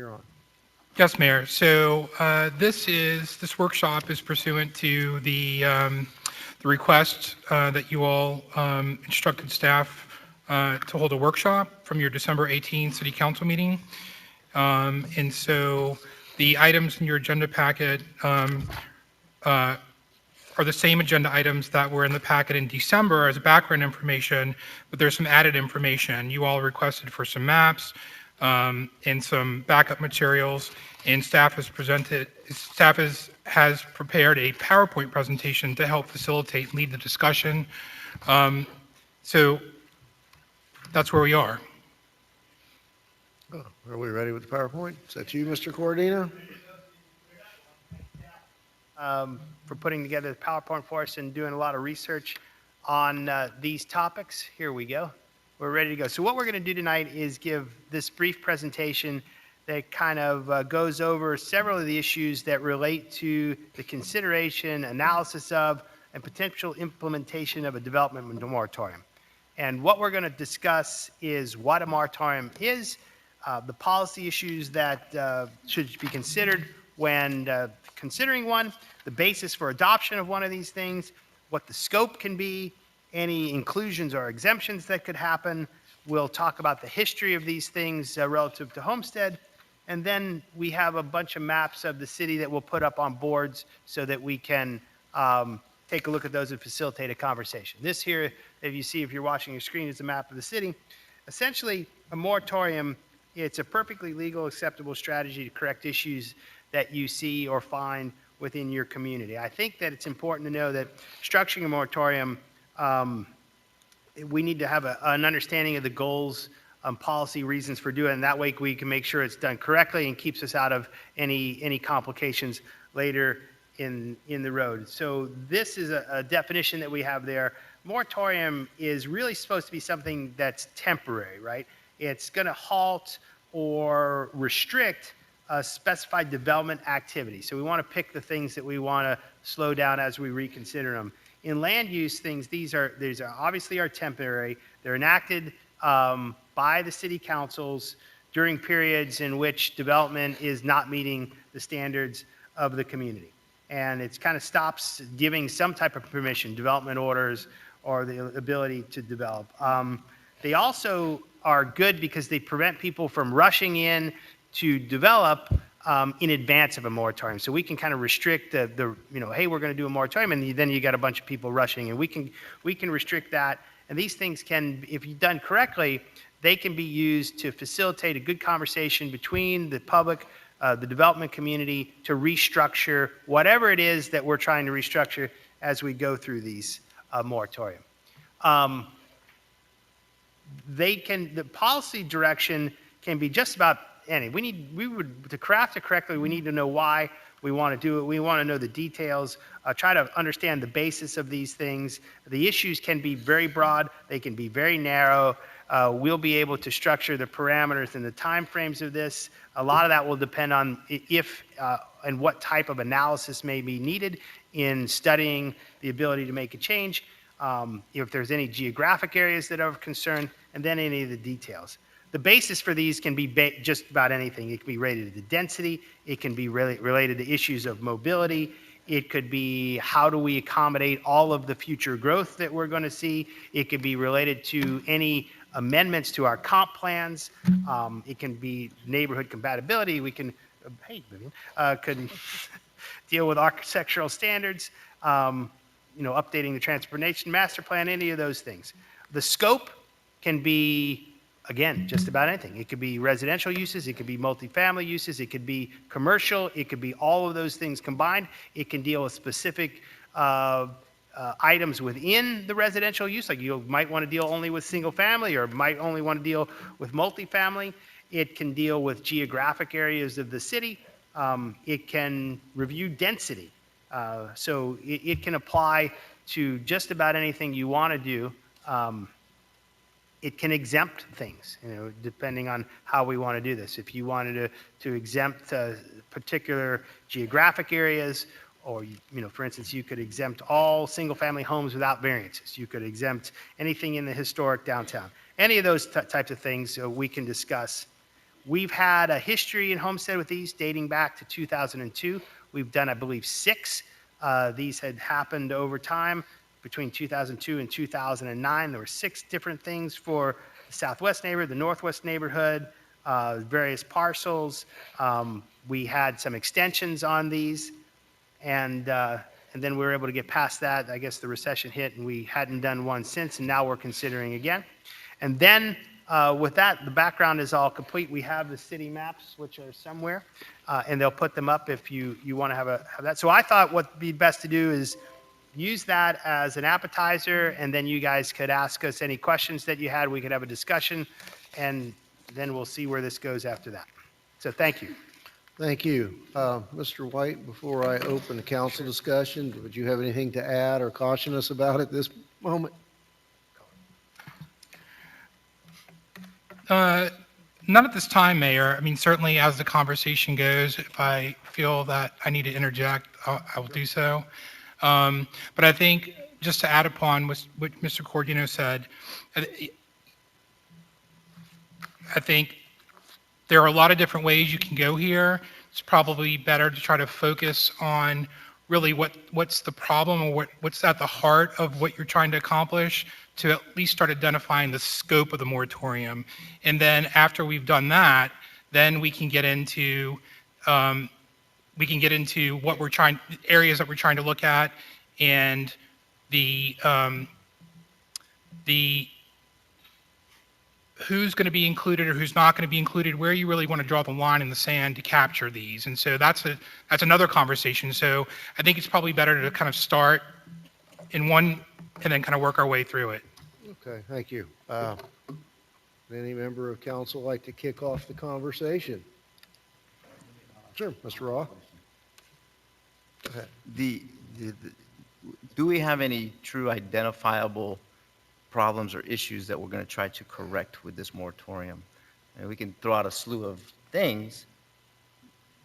you're on. Yes, Mayor. So this workshop is pursuant to the request that you all instructed staff to hold a workshop from your December 18th City Council meeting. And so the items in your agenda packet uh, are the same agenda items that were in the packet in December as background information, but there's some added information. You all requested for some maps and some backup materials, and staff has prepared a PowerPoint presentation to help facilitate and lead the discussion. So that's where we are. Oh, are we ready with the PowerPoint? Is that you, Mr. Cordino? For putting together the PowerPoint for us and doing a lot of research on these topics. Here we go. We're ready to go. So what we're going to do tonight is give this brief presentation that kind of goes over several of the issues that relate to the consideration, analysis of, and potential implementation of a development moratorium. And what we're going to discuss is what a moratorium is, the policy issues that should be considered when considering one, the basis for adoption of one of these things, what the scope can be, any inclusions or exemptions that could happen. We'll talk about the history of these things relative to Homestead. And then we have a bunch of maps of the city that we'll put up on boards so that we can take a look at those and facilitate a conversation. This here, if you see, if you're watching your screen, is a map of the city. Essentially, a moratorium, it's a perfectly legal, acceptable strategy to correct issues that you see or find within your community. I think that it's important to know that structuring a moratorium, we need to have an understanding of the goals, policy reasons for doing it, and that way we can make sure it's done correctly and keeps us out of any complications later in the road. So this is a definition that we have there. Moratorium is really supposed to be something that's temporary, right? It's going to halt or restrict a specified development activity. So we want to pick the things that we want to slow down as we reconsider them. In land use things, these are obviously are temporary. They're enacted by the city councils during periods in which development is not meeting the standards of the community. And it kind of stops giving some type of permission, development orders, or the ability to develop. They also are good because they prevent people from rushing in to develop in advance of a moratorium. So we can kind of restrict the hey, we're going to do a moratorium, and then you got a bunch of people rushing, and we can restrict that. And these things can, if you've done correctly, they can be used to facilitate a good conversation between the public, the development community, to restructure whatever it is that we're trying to restructure as we go through these moratorium. The policy direction can be just about any. To craft it correctly, we need to know why we want to do it. We want to know the details, try to understand the basis of these things. The issues can be very broad. They can be very narrow. We'll be able to structure the parameters and the time frames of this. A lot of that will depend on if and what type of analysis may be needed in studying the ability to make a change, if there's any geographic areas that are of concern, and then any of the details. The basis for these can be just about anything. It can be related to density. It can be related to issues of mobility. It could be how do we accommodate all of the future growth that we're going to see. It could be related to any amendments to our comp plans. It can be neighborhood compatibility. We can, could deal with architectural standards, updating the transportation master plan, any of those things. The scope can be, again, just about anything. It could be residential uses, it could be multifamily uses, it could be commercial, it could be all of those things combined. It can deal with specific items within the residential use, like you might want to deal only with single family or might only want to deal with multifamily. It can deal with geographic areas of the city. It can review density. So it can apply to just about anything you want to do. It can exempt things, depending on how we want to do this. If you wanted to exempt particular geographic areas, or for instance, you could exempt all single-family homes without variances. You could exempt anything in the historic downtown. Any of those types of things we can discuss. We've had a history in Homestead with these dating back to 2002. We've done, I believe, 6. These had happened over time between 2002 and 2009. There were 6 different things for the southwest neighborhood, the northwest neighborhood, various parcels. We had some extensions on these, and then we were able to get past that. I guess the recession hit, and we hadn't done one since, and now we're considering again. And then with that, the background is all complete. We have the city maps, which are somewhere, and they'll put them up if you want to have that. So I thought what would be best to do is use that as an appetizer, and then you guys could ask us any questions that you had. We could have a discussion, and then we'll see where this goes after that. So thank you. Thank you. Mr. White, before I open the council discussion, would you have anything to add or caution us about at this moment? None at this time, Mayor. I mean, certainly as the conversation goes, if I feel that I need to interject, I will do so. But I think just to add upon what Mr. Cordino said, I think there are a lot of different ways you can go here. It's probably better to try to focus on really what's the problem or what's at the heart of what you're trying to accomplish, to at least start identifying the scope of the moratorium. And then after we've done that, then we can get into what we're trying, areas that we're trying to look at, and the who's going to be included or who's not going to be included, where you really want to draw the line in the sand to capture these. And so that's another conversation. So I think it's probably better to kind of start in one and then kind of work our way through it. Okay, thank you. Any member of council like to kick off the conversation? Sure, Mr. Raw. Go ahead. Do we have any true identifiable problems or issues that we're going to try to correct with this moratorium? And we can throw out a slew of things,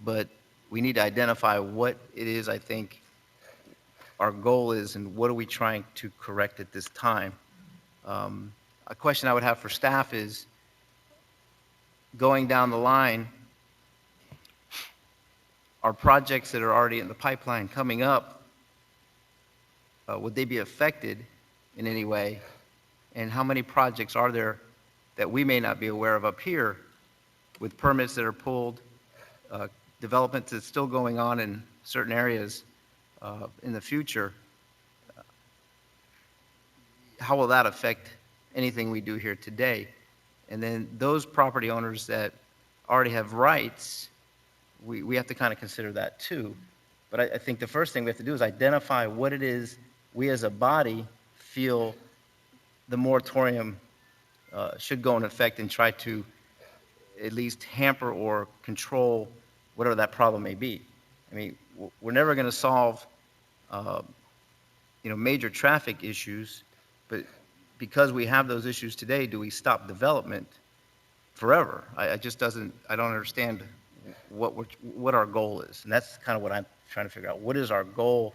but we need to identify what it is, I think, our goal is, and what are we trying to correct at this time. A question I would have for staff is, going down the line, are projects that are already in the pipeline coming up, would they be affected in any way? And how many projects are there that we may not be aware of up here, with permits that are pulled, development that's still going on in certain areas in the future? How will that affect anything we do here today? And then those property owners that already have rights, we have to kind of consider that too. But I think the first thing we have to do is identify what it is we as a body feel the moratorium should go in effect, and try to at least hamper or control whatever that problem may be. I mean, we're never going to solve, major traffic issues, but because we have those issues today, do we stop development forever? I don't understand what our goal is, and that's kind of what I'm trying to figure out. What is our goal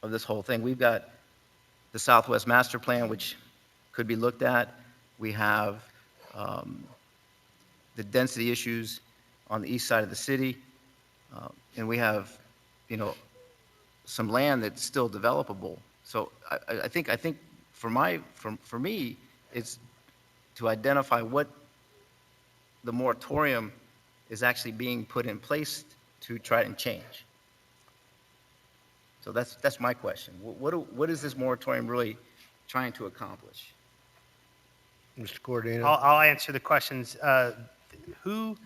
of this whole thing? We've got the Southwest Master Plan, which could be looked at. We have the density issues on the east side of the city, and we have, some land that's still developable. So I think for me, it's to identify what the moratorium is actually being put in place to try and change. So that's my question. What is this moratorium really trying to accomplish? Mr. Cordino? I'll answer the questions. Who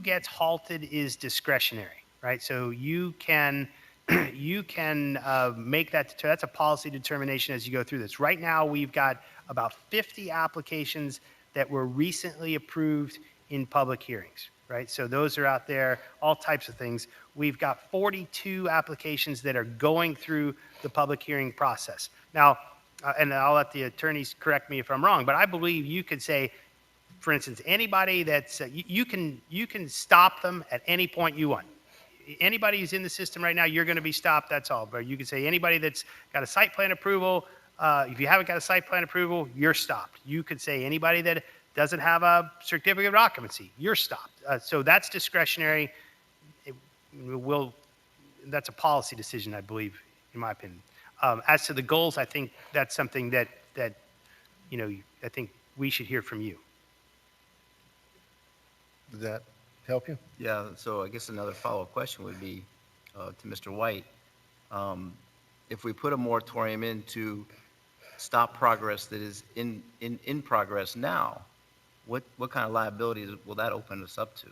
gets halted is discretionary, right? So you can make that. That's a policy determination as you go through this. Right now, we've got about 50 applications that were recently approved in public hearings, right? So those are out there, all types of things. We've got 42 applications that are going through the public hearing process. Now, and I'll let the attorneys correct me if I'm wrong, but I believe you could say, for instance, anybody that's, you can stop them at any point you want. Anybody who's in the system right now, you're going to be stopped, that's all. But you can say anybody that's got a site plan approval, if you haven't got a site plan approval, you're stopped. You could say anybody that doesn't have a certificate of occupancy, you're stopped. So that's discretionary. It will, that's a policy decision, I believe, in my opinion. As to the goals, I think that's something that, I think we should hear from you. Did that help you? Yeah, so I guess another follow-up question would be to Mr. White. If we put a moratorium in to stop progress that is in progress now, what kind of liabilities will that open us up to?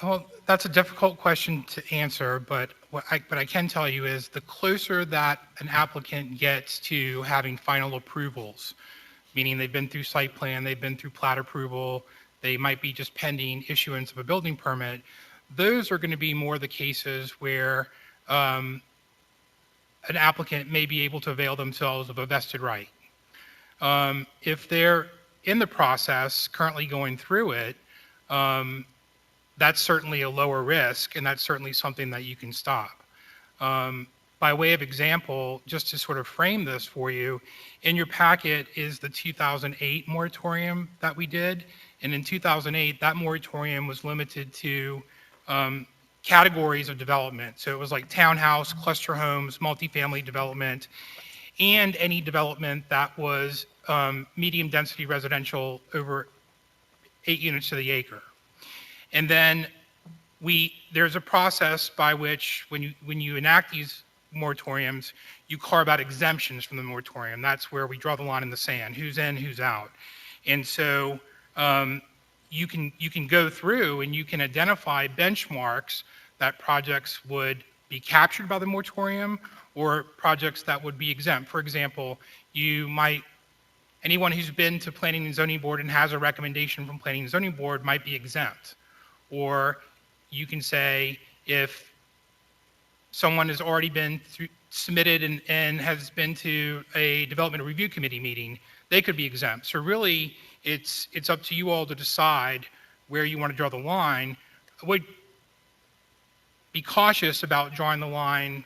Well, that's a difficult question to answer, but what I can tell you is the closer that an applicant gets to having final approvals, meaning they've been through site plan, they've been through plat approval, they might be just pending issuance of a building permit, those are going to be more the cases where an applicant may be able to avail themselves of a vested right. If they're in the process, currently going through it, that's certainly a lower risk, and that's certainly something that you can stop. By way of example, just to sort of frame this for you, in your packet is the 2008 moratorium that we did. And in 2008, that moratorium was limited to categories of development. So it was like townhouse, cluster homes, multifamily development, and any development that was medium density residential over 8 units to the acre. And then there's a process by which when you enact these moratoriums, you carve out exemptions from the moratorium. That's where we draw the line in the sand, who's in, who's out. And so you can go through and you can identify benchmarks that projects would be captured by the moratorium or projects that would be exempt. For example, anyone who's been to Planning and Zoning Board and has a recommendation from Planning and Zoning Board might be exempt. Or you can say if someone has already been submitted and has been to a development review committee meeting, they could be exempt. So really, it's up to you all to decide where you want to draw the line. I would be cautious about drawing the line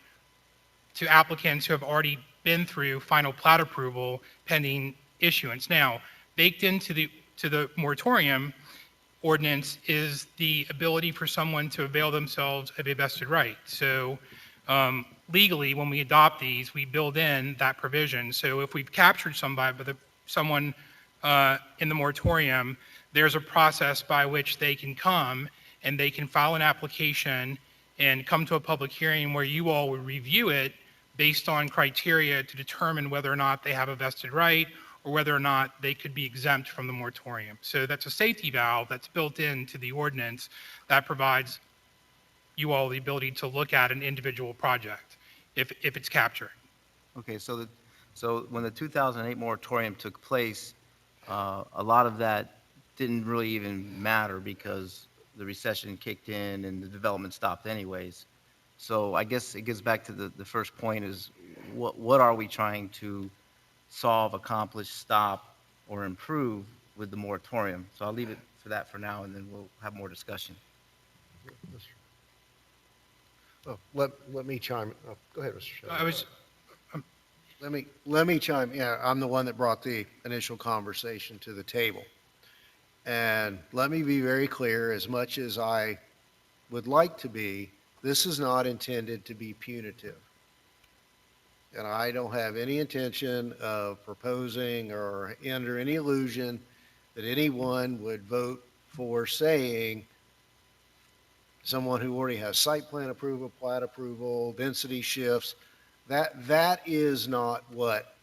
to applicants who have already been through final plat approval pending issuance. Now, baked into the moratorium ordinance is the ability for someone to avail themselves of a vested right. So legally, when we adopt these, we build in that provision. So if we've captured someone in the moratorium, there's a process by which they can come and they can file an application and come to a public hearing where you all would review it based on criteria to determine whether or not they have a vested right or whether or not they could be exempt from the moratorium. So that's a safety valve that's built into the ordinance that provides you all the ability to look at an individual project if it's captured. Okay, so when the 2008 moratorium took place, a lot of that didn't really even matter because the recession kicked in and the development stopped anyways. So I guess it gets back to the first point is what are we trying to solve, accomplish, stop, or improve with the moratorium? So I'll leave it for that for now, and then we'll have more discussion. Oh, let me chime. Oh, go ahead, Mr. Shelley. Let me chime, yeah, I'm the one that brought the initial conversation to the table. And let me be very clear, as much as I would like to be, this is not intended to be punitive. And I don't have any intention of proposing or under any illusion that anyone would vote for saying someone who already has site plan approval, plat approval, density shifts, that is not what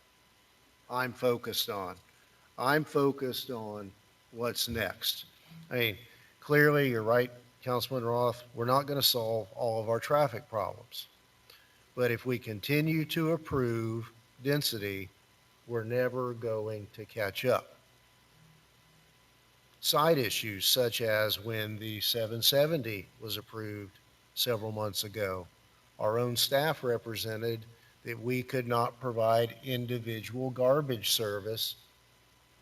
I'm focused on. I'm focused on what's next. I mean, clearly, you're right, Councilman Roth, we're not going to solve all of our traffic problems. But if we continue to approve density, we're never going to catch up. Side issues such as when the 770 was approved several months ago, our own staff represented that we could not provide individual garbage service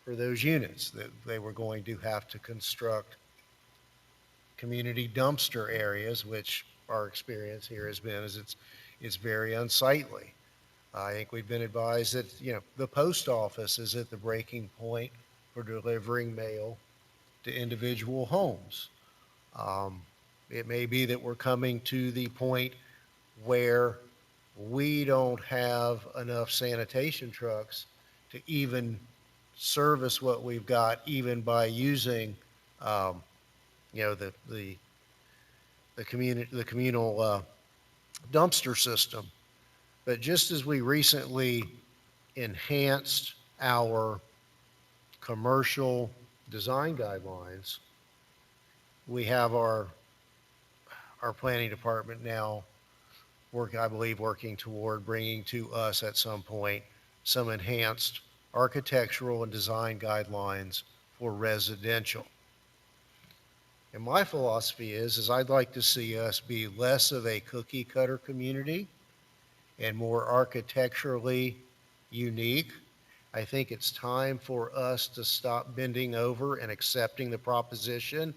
for those units, that they were going to have to construct community dumpster areas, which our experience here has been is it's very unsightly. I think we've been advised that, the post office is at the breaking point for delivering mail to individual homes. Um, it may be that we're coming to the point where we don't have enough sanitation trucks to even service what we've got, even by using, um, the communal dumpster system. But just as we recently enhanced our commercial design guidelines, we have our planning department now I believe, working toward bringing to us at some point some enhanced architectural and design guidelines for residential. And my philosophy is I'd like to see us be less of a cookie cutter community and more architecturally unique. I think it's time for us to stop bending over and accepting the proposition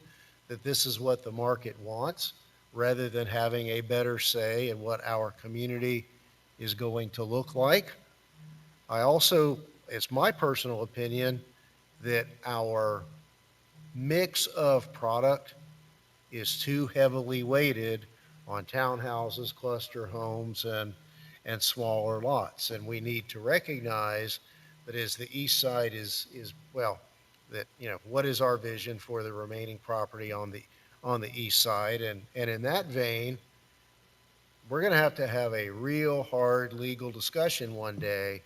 that this is what the market wants, rather than having a better say in what our community is going to look like. I also, it's my personal opinion that our mix of product is too heavily weighted on townhouses, cluster homes, and smaller lots. And we need to recognize that as the east side well, that, what is our vision for the remaining property on the east side? And in that vein, we're going to have a real hard legal discussion one day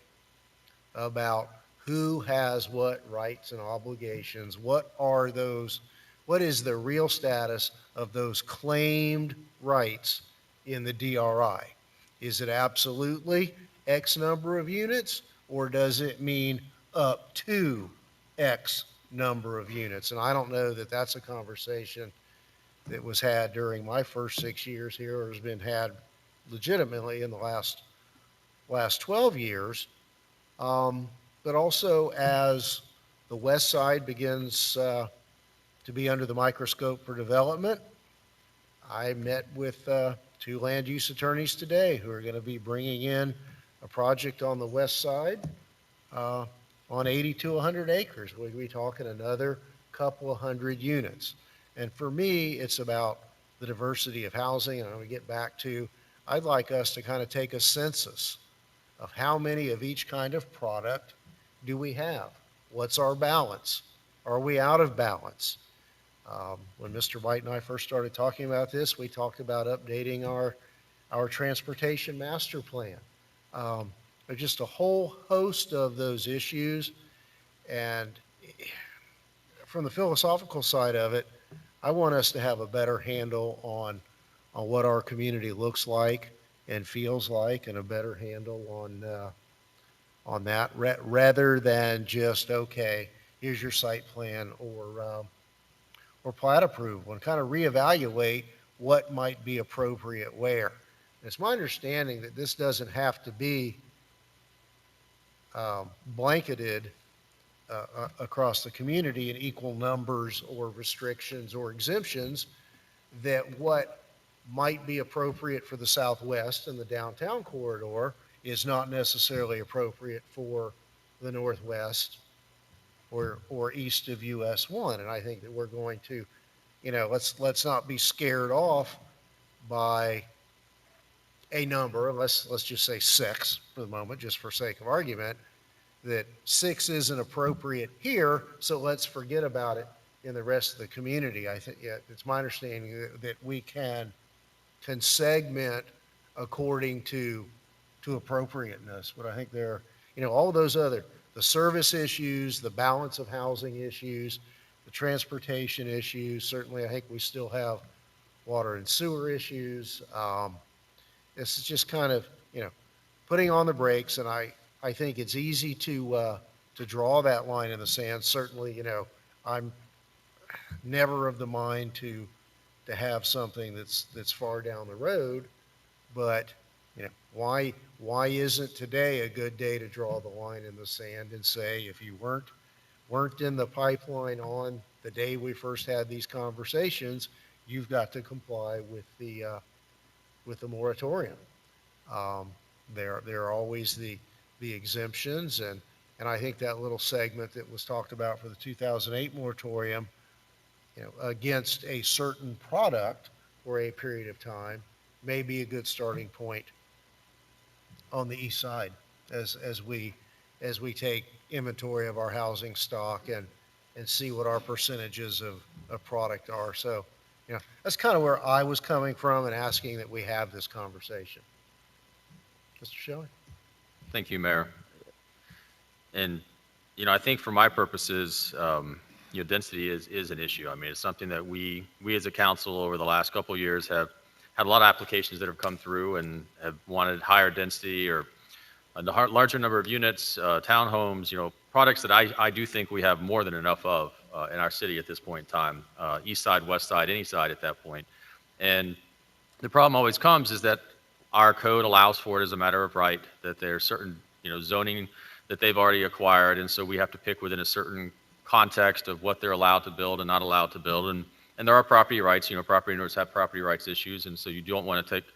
about who has what rights and obligations, what is the real status of those claimed rights in the DRI? Is it absolutely X number of units, or does it mean up to X number of units? And I don't know that that's a conversation that was had during my first 6 years here, or has been had legitimately in the last 12 years. Um, but also, as the west side begins to be under the microscope for development, I met with two land use attorneys today who are going to be bringing in a project on the west side uh, on 80 to 100 acres. We'll be talking another couple of hundred units. And for me, it's about the diversity of housing. And I'm going to get back to, I'd like us to kind of take a census of how many of each kind of product do we have? What's our balance? Are we out of balance? When Mr. White and I first started talking about this, we talked about updating our transportation master plan. There's just a whole host of those issues. And from the philosophical side of it, I want us to have a better handle on what our community looks like and feels like, and a better handle on that, rather than just, okay, here's your site plan or plat approval, and kind of reevaluate what might be appropriate where. And it's my understanding that this doesn't have to be blanketed across the community in equal numbers or restrictions or exemptions, that what might be appropriate for the southwest and the downtown corridor is not necessarily appropriate for the northwest or east of US 1. And I think that we're going to, let's not be scared off by a number. Let's just say 6 for the moment, just for sake of argument, that 6 isn't appropriate here, so let's forget about it in the rest of the community. I think, yeah, it's my understanding that we can segment according to appropriateness. But I think there, all those the service issues, the balance of housing issues, the transportation issues. Certainly, I think we still have water and sewer issues. This is just kind of, putting on the brakes, and I think it's easy to draw that line in the sand. Certainly, I'm never of the mind to have something that's far down the road, but why isn't today a good day to draw the line in the sand and say, if you weren't in the pipeline on the day we first had these conversations, you've got to comply with the moratorium. Um, there are always the exemptions, and I think that little segment that was talked about for the 2008 moratorium, against a certain product for a period of time may be a good starting point on the east side as we take inventory of our housing stock and see what our percentages of product are. So, that's kind of where I was coming from and asking that we have this conversation. Mr. Shelley? Thank you, Mayor. And, I think for my purposes, density is an issue. I mean, it's something that we as a council over the last couple of years have had a lot of applications that have come through and have wanted higher density or a larger number of units, townhomes, products that I do think we have more than enough of in our city at this point in time, east side, west side, any side at that point. And the problem always comes is that our code allows for it as a matter of right, that there's certain, zoning that they've already acquired, and so we have to pick within a certain context of what they're allowed to build and not allowed to build. And there are property rights, property owners have property rights issues, and so you don't want to take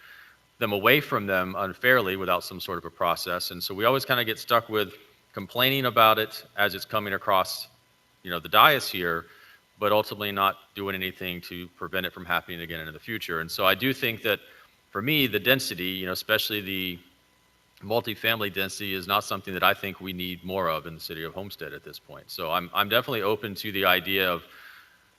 them away from them unfairly without some sort of a process. And so we always kind of get stuck with complaining about it as it's coming across, the dais here, but ultimately not doing anything to prevent it from happening again in the future. And so I do think that for me, the density, especially the multifamily density is not something that I think we need more of in the city of Homestead at this point. So I'm definitely open to the idea of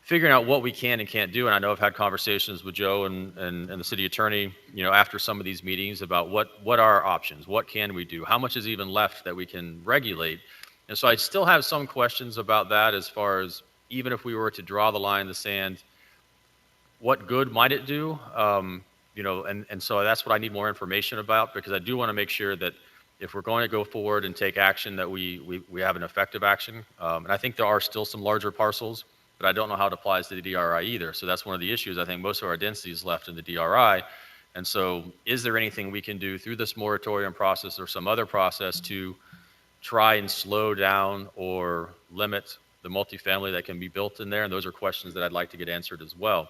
figuring out what we can and can't do. And I know I've had conversations with Joe and the city attorney, after some of these meetings about what are our options, what can we do, how much is even left that we can regulate. And so I still have some questions about that as far as even if we were to draw the line in the sand, what good might it do? And so that's what I need more information about, because I do want to make sure that if we're going to go forward and take action, that we have an effective action. And I think there are still some larger parcels, but I don't know how it applies to the DRI either. So that's one of the issues. I think most of our density is left in the DRI. And so is there anything we can do through this moratorium process or some other process to try and slow down or limit the multifamily that can be built in there? And those are questions that I'd like to get answered as well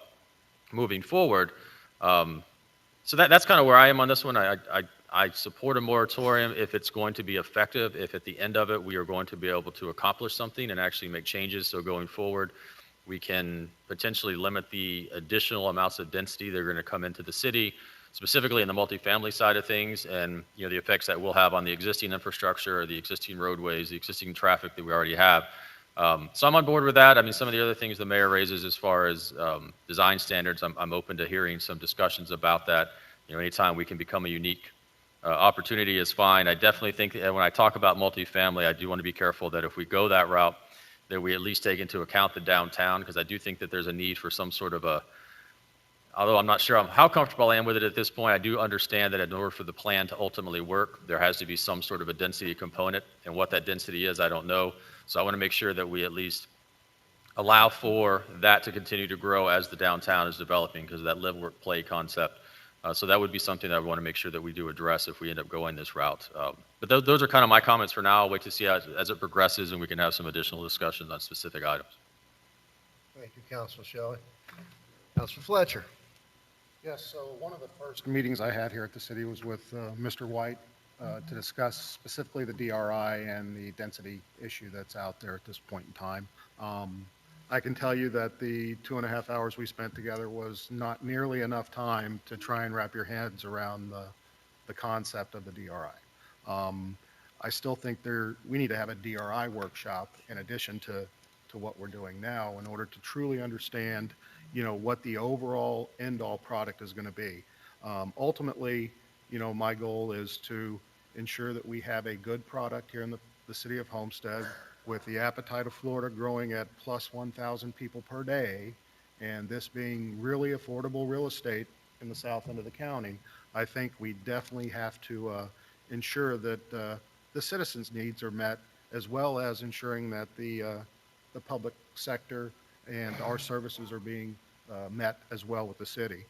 moving forward. So that's kind of where I am on this one. I support a moratorium if it's going to be effective, if at the end of it we are going to be able to accomplish something and actually make changes. So going forward, we can potentially limit the additional amounts of density that are going to come into the city, specifically in the multifamily side of things, and the effects that we'll have on the existing infrastructure, the existing roadways, the existing traffic that we already have. So I'm on board with that. I mean, some of the other things the mayor raises as far as design standards, I'm open to hearing some discussions about that. Anytime we can become a unique opportunity is fine. I definitely think that when I talk about multifamily, I do want to be careful that if we go that route, that we at least take into account the downtown, because I do think that there's a need for some sort of although I'm not sure how comfortable I am with it at this point, I do understand that in order for the plan to ultimately work, there has to be some sort of a density component, and what that density is, I don't know. So I want to make sure that we at least allow for that to continue to grow as the downtown is developing, because of that live, work, play concept. So that would be something that I want to make sure that we do address if we end up going this route. But those are kind of my comments for now. I'll wait to see as it progresses, and we can have some additional discussions on specific items. Thank you, Councilor Shelley. Councilor Fletcher? Yes, so one of the first meetings I had here at the city was with Mr. White to discuss specifically the DRI and the density issue that's out there at this point in time. I can tell you that the 2.5 hours we spent together was not nearly enough time to try and wrap your heads around the concept of the DRI. I still think we need to have a DRI workshop in addition to what we're doing now in order to truly understand what the overall end-all product is going to be. Ultimately, my goal is to ensure that we have a good product here in the city of Homestead, with the appetite of Florida growing at plus 1,000 people per day, and this being really affordable real estate in the south end of the county. I think we definitely have to ensure that the citizens' needs are met, as well as ensuring that the public sector and our services are being met as well with the city.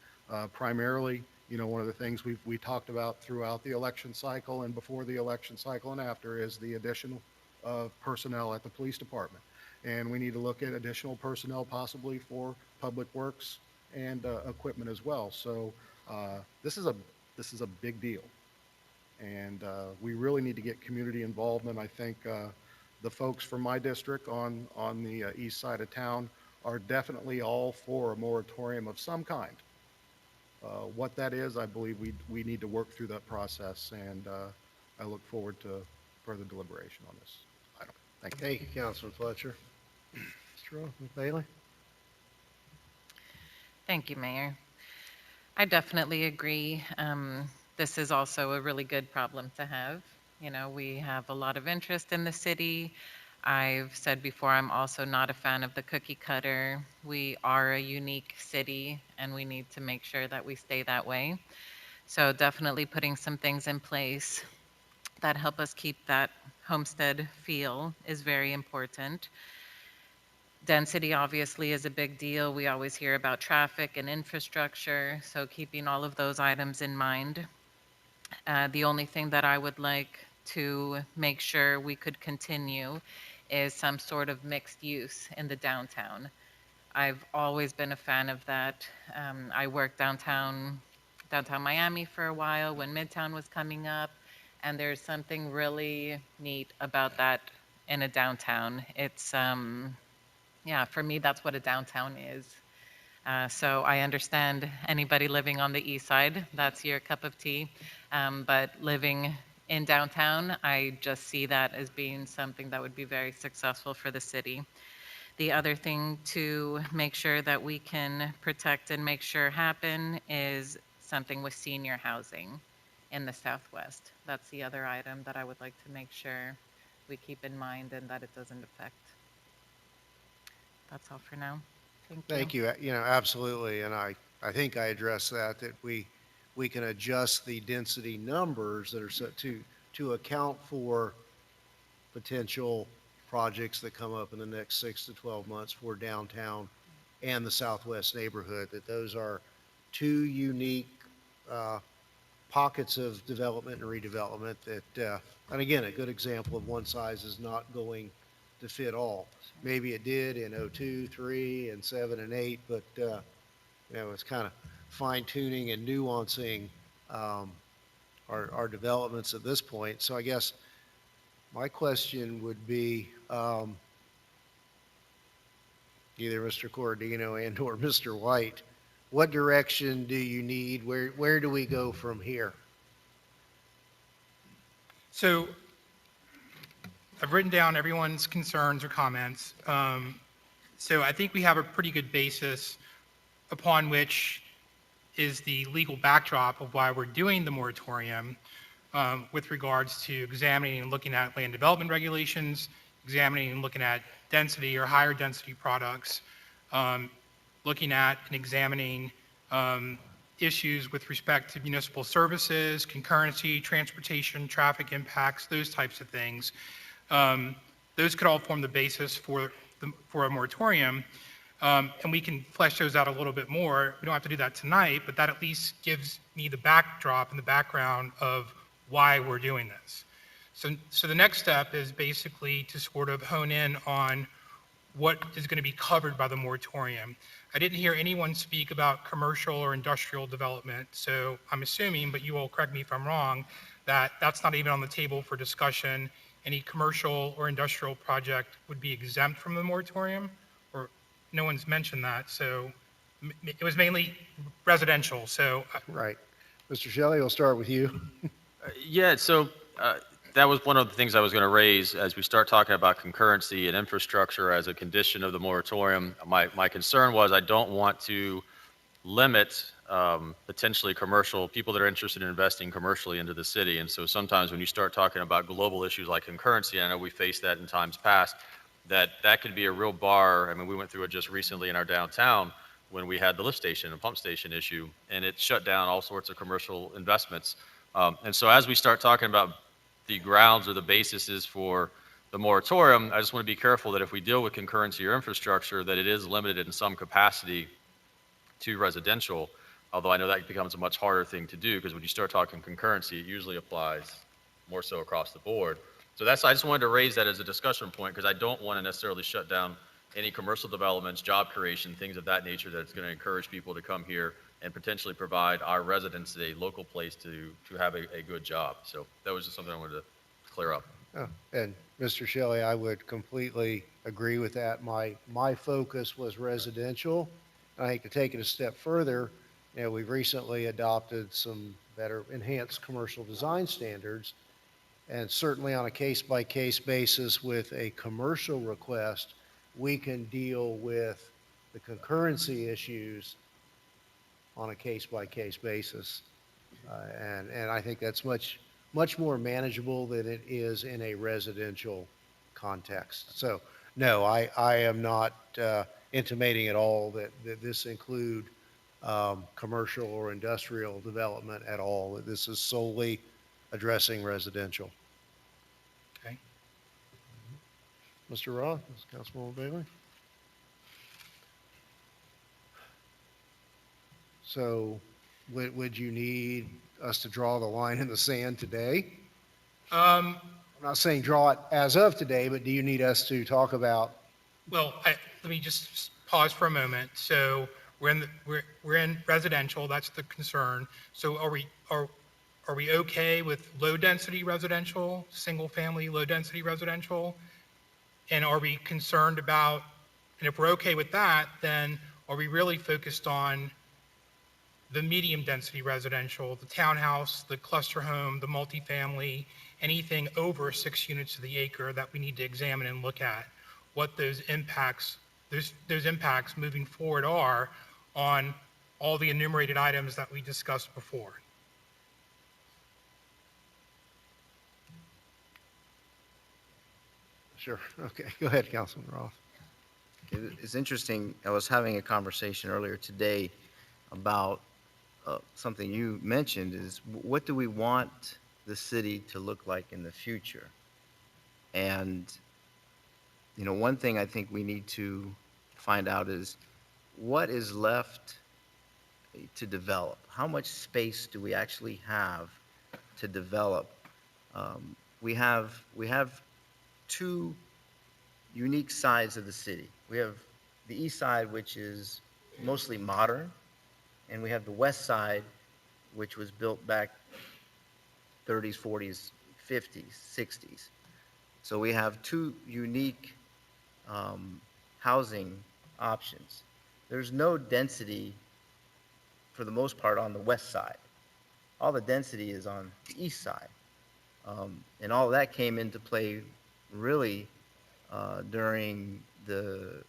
Primarily, one of the things we talked about throughout the election cycle and before the election cycle and after is the addition of personnel at the police department. And we need to look at additional personnel possibly for public works and equipment as well. So this is a big deal. And we really need to get community involvement. I think the folks from my district on the east side of town are definitely all for a moratorium of some kind. What that is, I believe we need to work through that process, and I look forward to further deliberation on this item. Thank you. Thank you, Councilman Fletcher. Mr. Bailey? Thank you, Mayor. I definitely agree. This is also a really good problem to have. You know, we have a lot of interest in the city. I've said before, I'm also not a fan of the cookie cutter. We are a unique city, and we need to make sure that we stay that way. So definitely putting some things in place that help us keep that homestead feel is very important. Density obviously is a big deal. We always hear about traffic and infrastructure, so keeping all of those items in mind. The only thing that I would like to make sure we could continue is some sort of mixed use in the downtown. I've always been a fan of that. I worked downtown Miami for a while when Midtown was coming up, and there's something really neat about that in a downtown. It's yeah, for me, that's what a downtown is. So I understand anybody living on the east side, that's your cup of tea. But living in downtown, I just see that as being something that would be very successful for the city. The other thing to make sure that we can protect and make sure happen is something with senior housing in the Southwest. That's the other item that I would like to make sure we keep in mind and that it doesn't affect. That's all for now. Thank you. Thank you. You know, absolutely, and I think I addressed that we can adjust the density numbers that are set to account for potential projects that come up in the next 6 to 12 months for downtown and the southwest neighborhood, that those are two unique pockets of development and redevelopment that, and again, a good example of one size is not going to fit all. Maybe it did in 02, 3, and 7 and 8, but you know, it's kind of fine tuning and nuancing our developments at this point. So I guess my question would be either Mr. Corradino and or Mr. White, what direction do you need? Where do we go from here? So I've written down everyone's concerns or comments. So I think we have a pretty good basis upon which is the legal backdrop of why we're doing the moratorium with regards to examining and looking at land development regulations, examining and looking at density or higher density products, looking at and examining issues with respect to municipal services, concurrency, transportation, traffic impacts, those types of things. Those could all form the basis for a moratorium, and we can flesh those out a little bit more. We don't have to do that tonight, but that at least gives me the backdrop and the background of why we're doing this. So the next step is basically to sort of hone in on what is going to be covered by the moratorium. I didn't hear anyone speak about commercial or industrial development, so I'm assuming, but you will correct me if I'm wrong, that that's not even on the table for discussion. Any commercial or industrial project would be exempt from the moratorium, or no one's mentioned that, so it was mainly residential, so. Right. Mr. Shelley, we'll start with you. Yeah, so that was one of the things I was going to raise as we start talking about concurrency and infrastructure as a condition of the moratorium. My concern was I don't want to limit potentially commercial people that are interested in investing commercially into the city. And so sometimes when you start talking about global issues like concurrency, I know we faced that in times past, that could be a real bar. I mean, we went through it just recently in our downtown when we had the lift station and pump station issue, and it shut down all sorts of commercial investments. And so as we start talking about the grounds or the bases for the moratorium, I just want to be careful that if we deal with concurrency or infrastructure, that it is limited in some capacity to residential, although I know that becomes a much harder thing to do because when you start talking concurrency, it usually applies more so across the board. So I just wanted to raise that as a discussion point because I don't want to necessarily shut down any commercial developments, job creation, things of that nature that's going to encourage people to come here and potentially provide our residents a local place to have a good job. So that was just something I wanted to clear up. Oh, and Mr. Shelley, I would completely agree with that. My focus was residential. I think to take it a step further, we've recently adopted some better enhanced commercial design standards. And certainly on a case-by-case basis with a commercial request, we can deal with the concurrency issues on a case-by-case basis. And I think that's much more manageable than it is in a residential context. So, no, I am not intimating at all that this include commercial or industrial development at all. That this is solely addressing residential. Okay. Mr. Roth, Councilman Bailey? So would you need us to draw the line in the sand today? Um, I'm not saying draw it as of today, but do you need us to talk about? Well, let me just pause for a moment. So we're in residential, that's the concern. So are we okay with low-density residential, single-family, low-density residential? And are we concerned about, and if we're okay with that, then are we really focused on the medium-density residential, the townhouse, the cluster home, the multifamily, anything over 6 units to the acre that we need to examine and look at what those impacts moving forward are on all the enumerated items that we discussed before. Sure. Okay. Go ahead, Councilman Roth. It's interesting, I was having a conversation earlier today about something you mentioned is what do we want the city to look like in the future? And, one thing I think we need to find out is what is left to develop? How much space do we actually have to develop? We have two unique sides of the city. We have the east side, which is mostly modern, and we have the west side, which was built back 30s, 40s, 50s, 60s. So we have two unique housing options. There's no density, for the most part, on the west side. All the density is on the east side. And all of that came into play really during the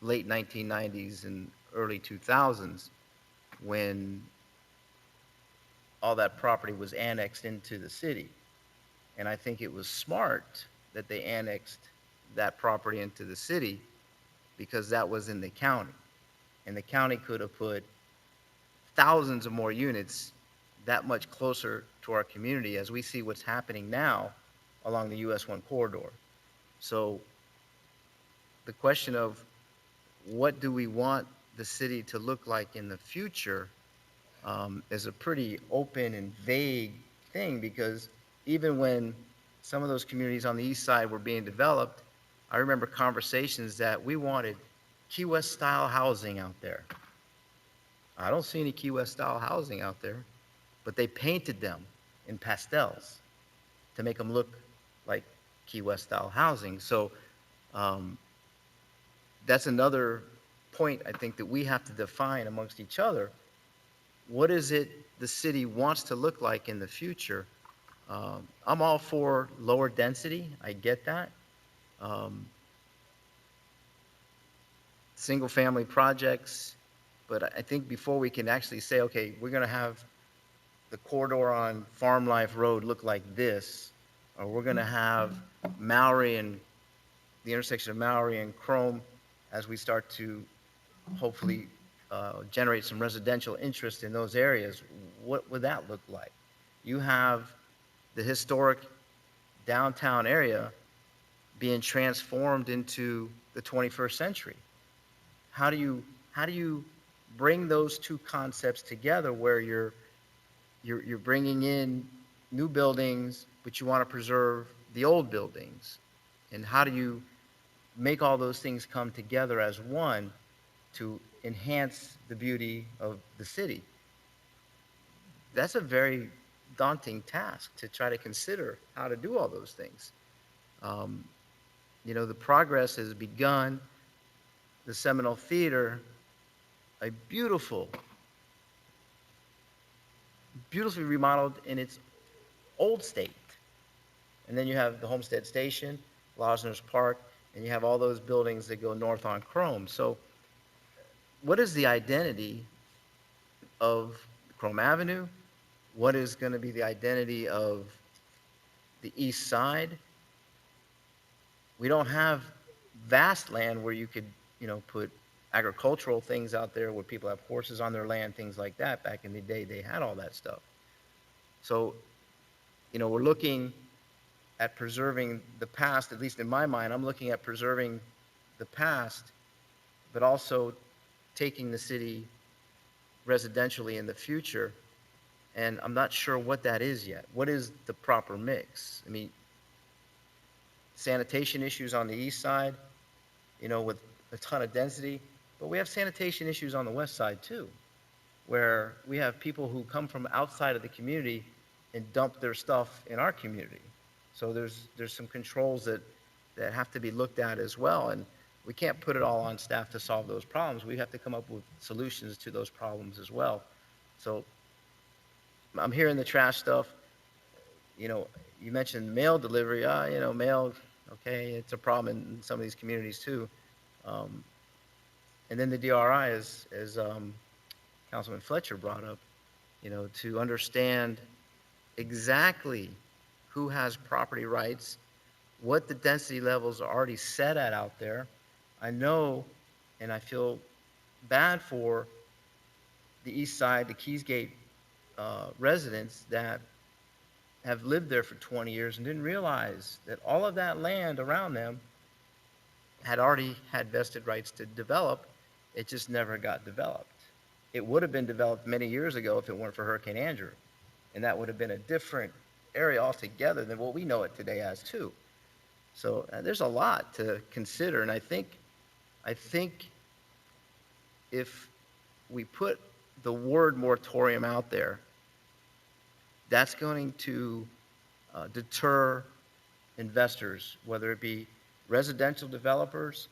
late 1990s and early 2000s when all that property was annexed into the city. And I think it was smart that they annexed that property into the city because that was in the county. And the county could have put thousands of more units that much closer to our community as we see what's happening now along the US 1 corridor. So the question of what do we want the city to look like in the future is a pretty open and vague thing because even when some of those communities on the east side were being developed, I remember conversations that we wanted Key West style housing out there. I don't see any Key West style housing out there, but they painted them in pastels to make them look like Key West style housing. So that's another point I think that we have to define amongst each other. What is it the city wants to look like in the future? I'm all for lower density. I get that. Single family projects, but I think before we can actually say, okay, we're going to have the corridor on Farm Life Road look like this, or we're going to have Maury and the intersection of Maury and Chrome as we start to hopefully generate some residential interest in those areas, what would that look like? You have the historic downtown area being transformed into the 21st century. How do you bring those two concepts together where you're bringing in new buildings, but you want to preserve the old buildings? And how do you make all those things come together as one to enhance the beauty of the city. That's a very daunting task to try to consider how to do all those things. Um, the progress has begun. The Seminole Theater, a beautifully remodeled in its old state. And then you have the Homestead Station, Losner's Park, and you have all those buildings that go north on Chrome. So what is the identity of Chrome Avenue? What is going to be the identity of the east side? We don't have vast land where you could, put agricultural things out there where people have horses on their land, things like that. Back in the day, they had all that stuff. So, we're looking at preserving the past, at least in my mind, I'm looking at preserving the past, but also taking the city residentially in the future. And I'm not sure what that is yet. What is the proper mix? I mean, sanitation issues on the east side, with a ton of density, but we have sanitation issues on the west side too, where we have people who come from outside of the community and dump their stuff in our community. So there's some controls that have to be looked at as well, and we can't put it all on staff to solve those problems. We have to come up with solutions to those problems as well. So I'm hearing the trash stuff. You mentioned mail delivery. Mail, okay, it's a problem in some of these communities too. Um, and then the DRI, as Councilman Fletcher brought up, to understand exactly who has property rights, what the density levels are already set at out there. I know, and I feel bad for the east side, the Keysgate residents that have lived there for 20 years and didn't realize that all of that land around them had already had vested rights to develop. It just never got developed. It would have been developed many years ago if it weren't for Hurricane Andrew. And that would have been a different area altogether than what we know it today as too. So there's a lot to consider. And I think if we put the word moratorium out there, that's going to deter investors, whether it be residential developers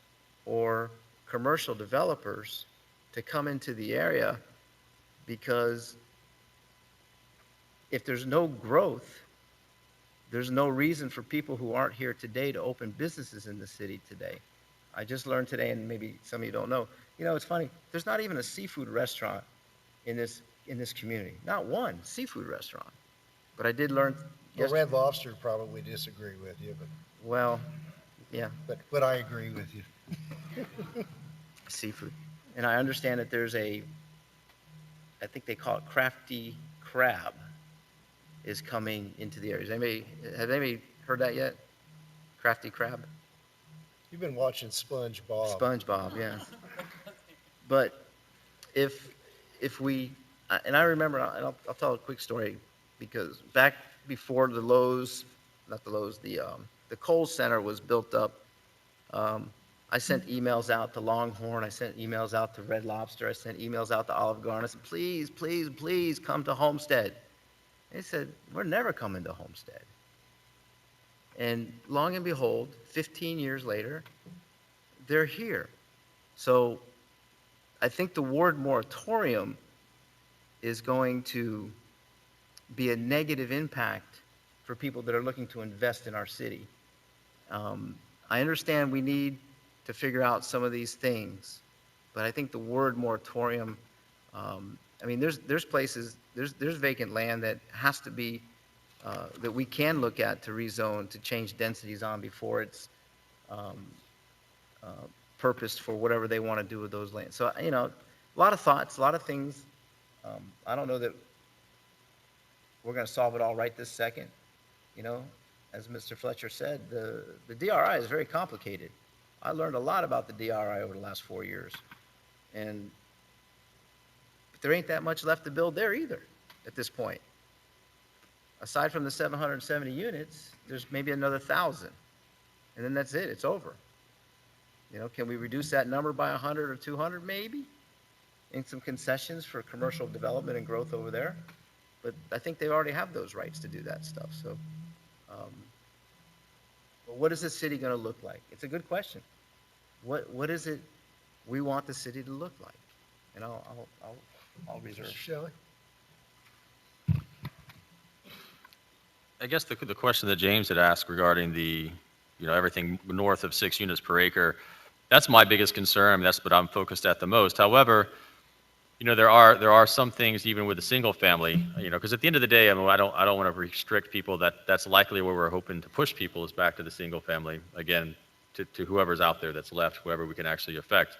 or commercial developers, to come into the area, because if there's no growth, there's no reason for people who aren't here today to open businesses in the city today. I just learned today, and maybe some of you don't know, it's funny, there's not even a seafood restaurant in this community. Not one seafood restaurant. But I did learn Well, Red Lobster probably disagree with you, well, yeah, but I agree with you. seafood. And I understand that there's I think they call it crafty crab is coming into the areas. Have anybody heard that yet? Crafty crab? You've been watching SpongeBob. SpongeBob, yeah. But if we, and I remember, and I'll tell a quick story, because back before the Lowe's, not the Lowe's, the Kohl's Center was built up, I sent emails out to Longhorn, I sent emails out to Red Lobster, I sent emails out to Olive Garden. I said, please, please, please come to Homestead. They said, we're never coming to Homestead. And long and behold, 15 years later, they're here. So I think the word moratorium is going to be a negative impact for people that are looking to invest in our city. I understand we need to figure out some of these things, but I think the word moratorium, there's places, there's vacant land that has to be, that we can look at to rezone, to change densities on before it's purposed for whatever they want to do with those lands. So, a lot of thoughts, a lot of things. I don't know that we're going to solve it all right this second. As Mr. Fletcher said, the DRI is very complicated. I learned a lot about the DRI over the last 4 years. And there ain't that much left to build there either at this point. Aside from the 770 units, there's maybe another 1,000. And then that's it, it's over. You know, can we reduce that number by 100 or 200 maybe? And some concessions for commercial development and growth over there? But I think they already have those rights to do that stuff, so. um, But what is the city gonna look like? It's a good question. What is it we want the city to look like? And I'll reserve. Mr. Shelley? I guess the question that James had asked regarding the, everything north of 6 units per acre, that's my biggest concern. I mean, that's what I'm focused at the most. However, there are some things even with a single family, because at the end of the day, I mean, I don't want to restrict people. That's likely where we're hoping to push people is back to the single family again, to whoever's out there that's left, whoever we can actually affect.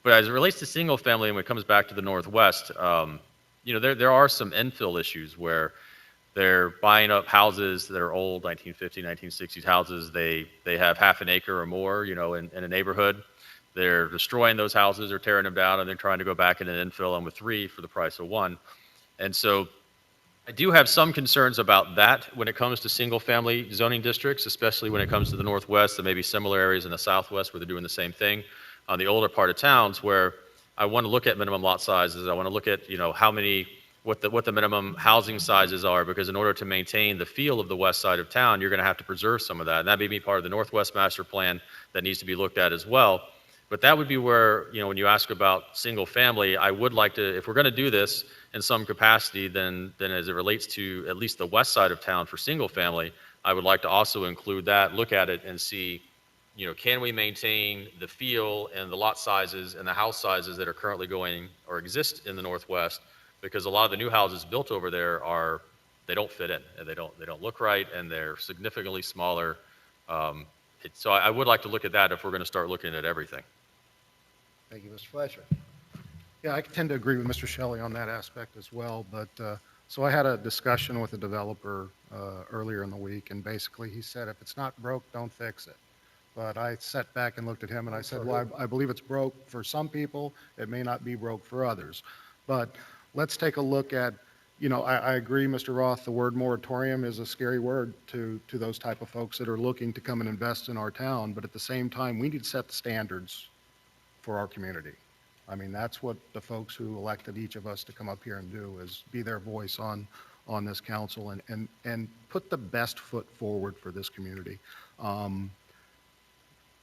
But as it relates to single family, and when it comes back to the Northwest, there are some infill issues where they're buying up houses that are old, 1950s, 1960s houses. They have half an acre or more, in a neighborhood. They're destroying those houses or tearing them down, and they're trying to go back in and infill them with 3 for the price of 1. And so I do have some concerns about that when it comes to single-family zoning districts, especially when it comes to the Northwest and maybe similar areas in the Southwest where they're doing the same thing. On the older part of towns where I want to look at minimum lot sizes, I want to look at, what the minimum housing sizes are, because in order to maintain the feel of the west side of town, you're going to have to preserve some of that. And that may be part of the Northwest Master Plan that needs to be looked at as well. But that would be where, when you ask about single family, I would like to, if we're going to do this in some capacity, then as it relates to at least the west side of town for single family, I would like to also include that, look at it and see, can we maintain the feel and the lot sizes and the house sizes that are currently going or exist in the Northwest? Because a lot of the new houses built over there they don't fit in, and they don't look right, and they're significantly smaller. So I would like to look at that if we're going to start looking at everything. Thank you, Mr. Fletcher. Yeah, I tend to agree with Mr. Shelley on that aspect as well, but, so I had a discussion with a developer earlier in the week, and basically he said, if it's not broke, don't fix it. But I sat back and looked at him and I said, well, I believe it's broke for some people, it may not be broke for others. But let's take a look at, I agree, Mr. Roth, the word moratorium is a scary word to those type of folks that are looking to come and invest in our town, but at the same time, we need to set the standards for our community. I mean, that's what the folks who elected each of us to come up here and do, is be their voice on this council and put the best foot forward for this community.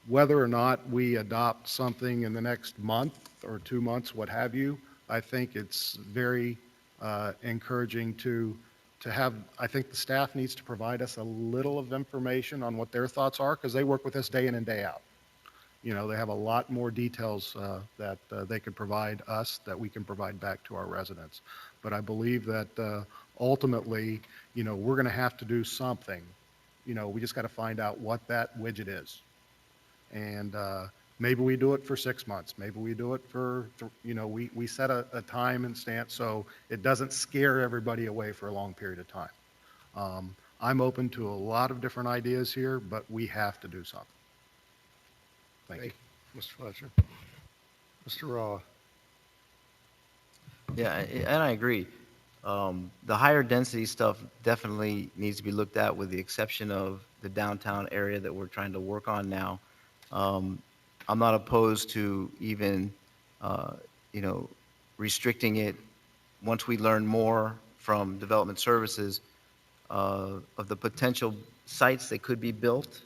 Whether or not we adopt something in the next month or 2 months, what have you, I think it's very encouraging to have, I think the staff needs to provide us a little of information on what their thoughts are, because they work with us day in and day out. They have a lot more details that they could provide us that we can provide back to our residents. But I believe that ultimately, we're going to have to do something. We just got to find out what that widget is. And maybe we do it for 6 months. Maybe we do it for, we set a time and stance so it doesn't scare everybody away for a long period of time. I'm open to a lot of different ideas here, but we have to do something. Thank you. Mr. Fletcher. Mr. Roth. Yeah, and I agree. The higher density stuff definitely needs to be looked at, with the exception of the downtown area that we're trying to work on now. I'm not opposed to even, restricting it once we learn more from development services of the potential sites that could be built,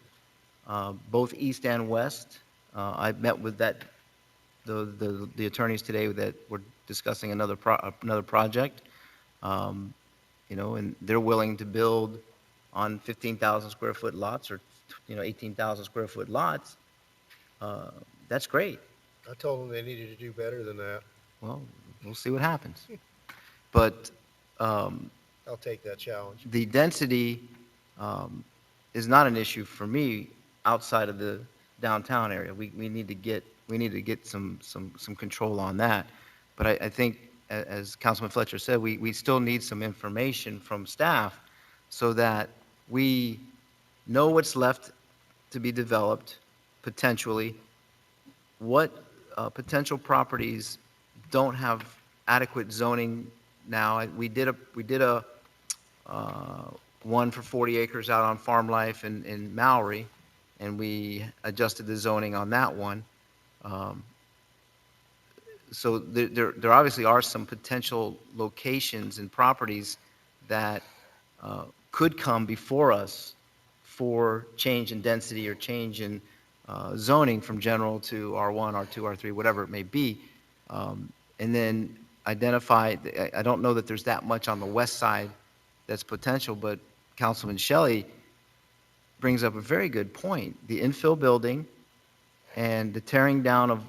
both east and west. I met with the attorneys today that were discussing another project, and they're willing to build on 15,000 square foot lots or 18,000 square foot lots. That's great. I told them they needed to do better than that. Well, we'll see what happens. But I'll take that challenge. the density is not an issue for me outside of the downtown area. We need to get some control on that. But I think, as Councilman Fletcher said, we still need some information from staff so that we know what's left to be developed potentially, what potential properties don't have adequate zoning now. We did a one for 40 acres out on Farm Life in Maury, and we adjusted the zoning on that one. Um, So there obviously are some potential locations and properties that could come before us for change in density or change in zoning from general to R1, R2, R3, whatever it may be. And then identify, I don't know that there's that much on the west side that's potential, but Councilman Shelley brings up a very good point. The infill building and the tearing down of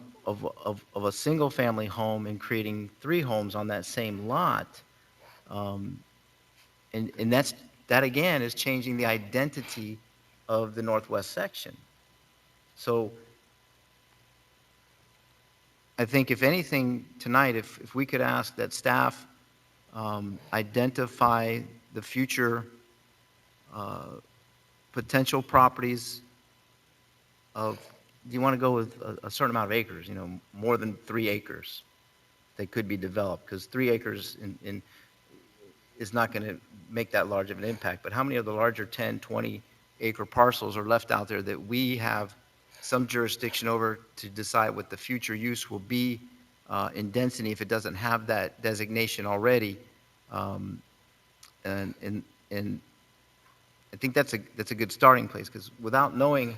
a single-family home and creating 3 homes on that same lot. Um, and that again is changing the identity of the northwest section. So I think if anything tonight, if we could ask that staff identify the future potential properties of, do you want to go with a certain amount of acres, more than 3 acres that could be developed? Because 3 acres is not going to make that large of an impact. But how many of the larger 10, 20 acre parcels are left out there that we have some jurisdiction over to decide what the future use will be in density if it doesn't have that designation already? Um, and, and, and I think that's a good starting place, because without knowing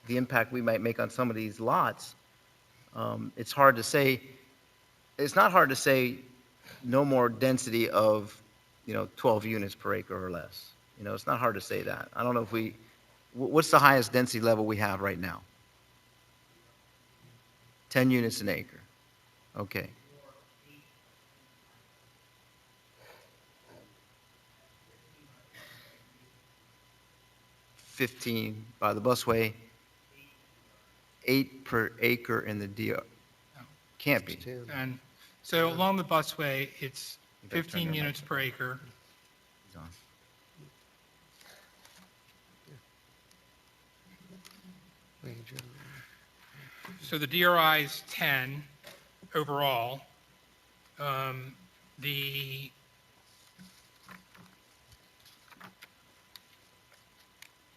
the impact we might make on some of these lots, it's hard to say. It's not hard to say no more density of, 12 units per acre or less. It's not hard to say that. I don't know if what's the highest density level we have right now? 10 units an acre. Okay. $15 by the busway, 8 per acre in the DR. Can't be. And so along the busway, it's You better turn 15 your units mic per acre. on. So the DRI is 10 overall. The,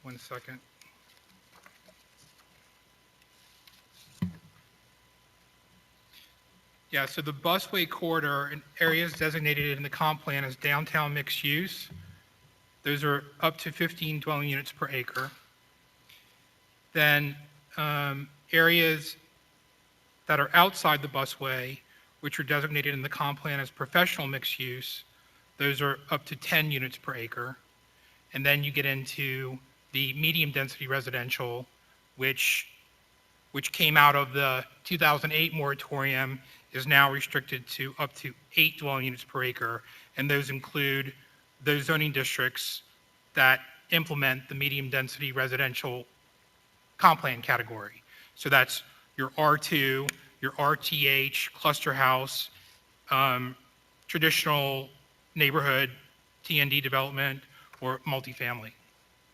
one second. Yeah, so the busway corridor and areas designated in the comp plan as downtown mixed use, those are up to 15 dwelling units per acre. Then areas that are outside the busway, which are designated in the comp plan as professional mixed use, those are up to 10 units per acre. And then you get into the medium density residential, which came out of the 2008 moratorium, is now restricted to up to 8 dwelling units per acre. And those include those zoning districts that implement the medium density residential comp plan category. So that's your R2, your RTH, cluster house, traditional neighborhood, TND development, or multifamily.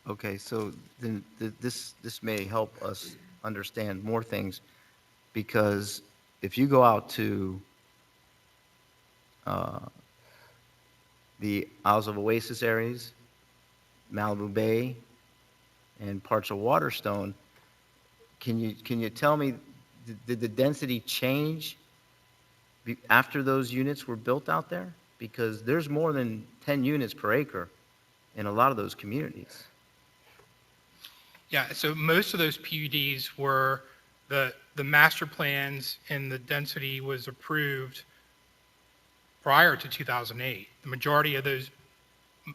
Okay, so then this may help us understand more things, because if you go out to the Isles of Oasis areas, Malibu Bay, and parts of Waterstone, can you tell me, did the density change after those units were built out there? Because there's more than 10 units per acre in a lot of those communities. Yeah, so most of those PUDs were, the master plans and the density was approved prior to 2008. The majority of those,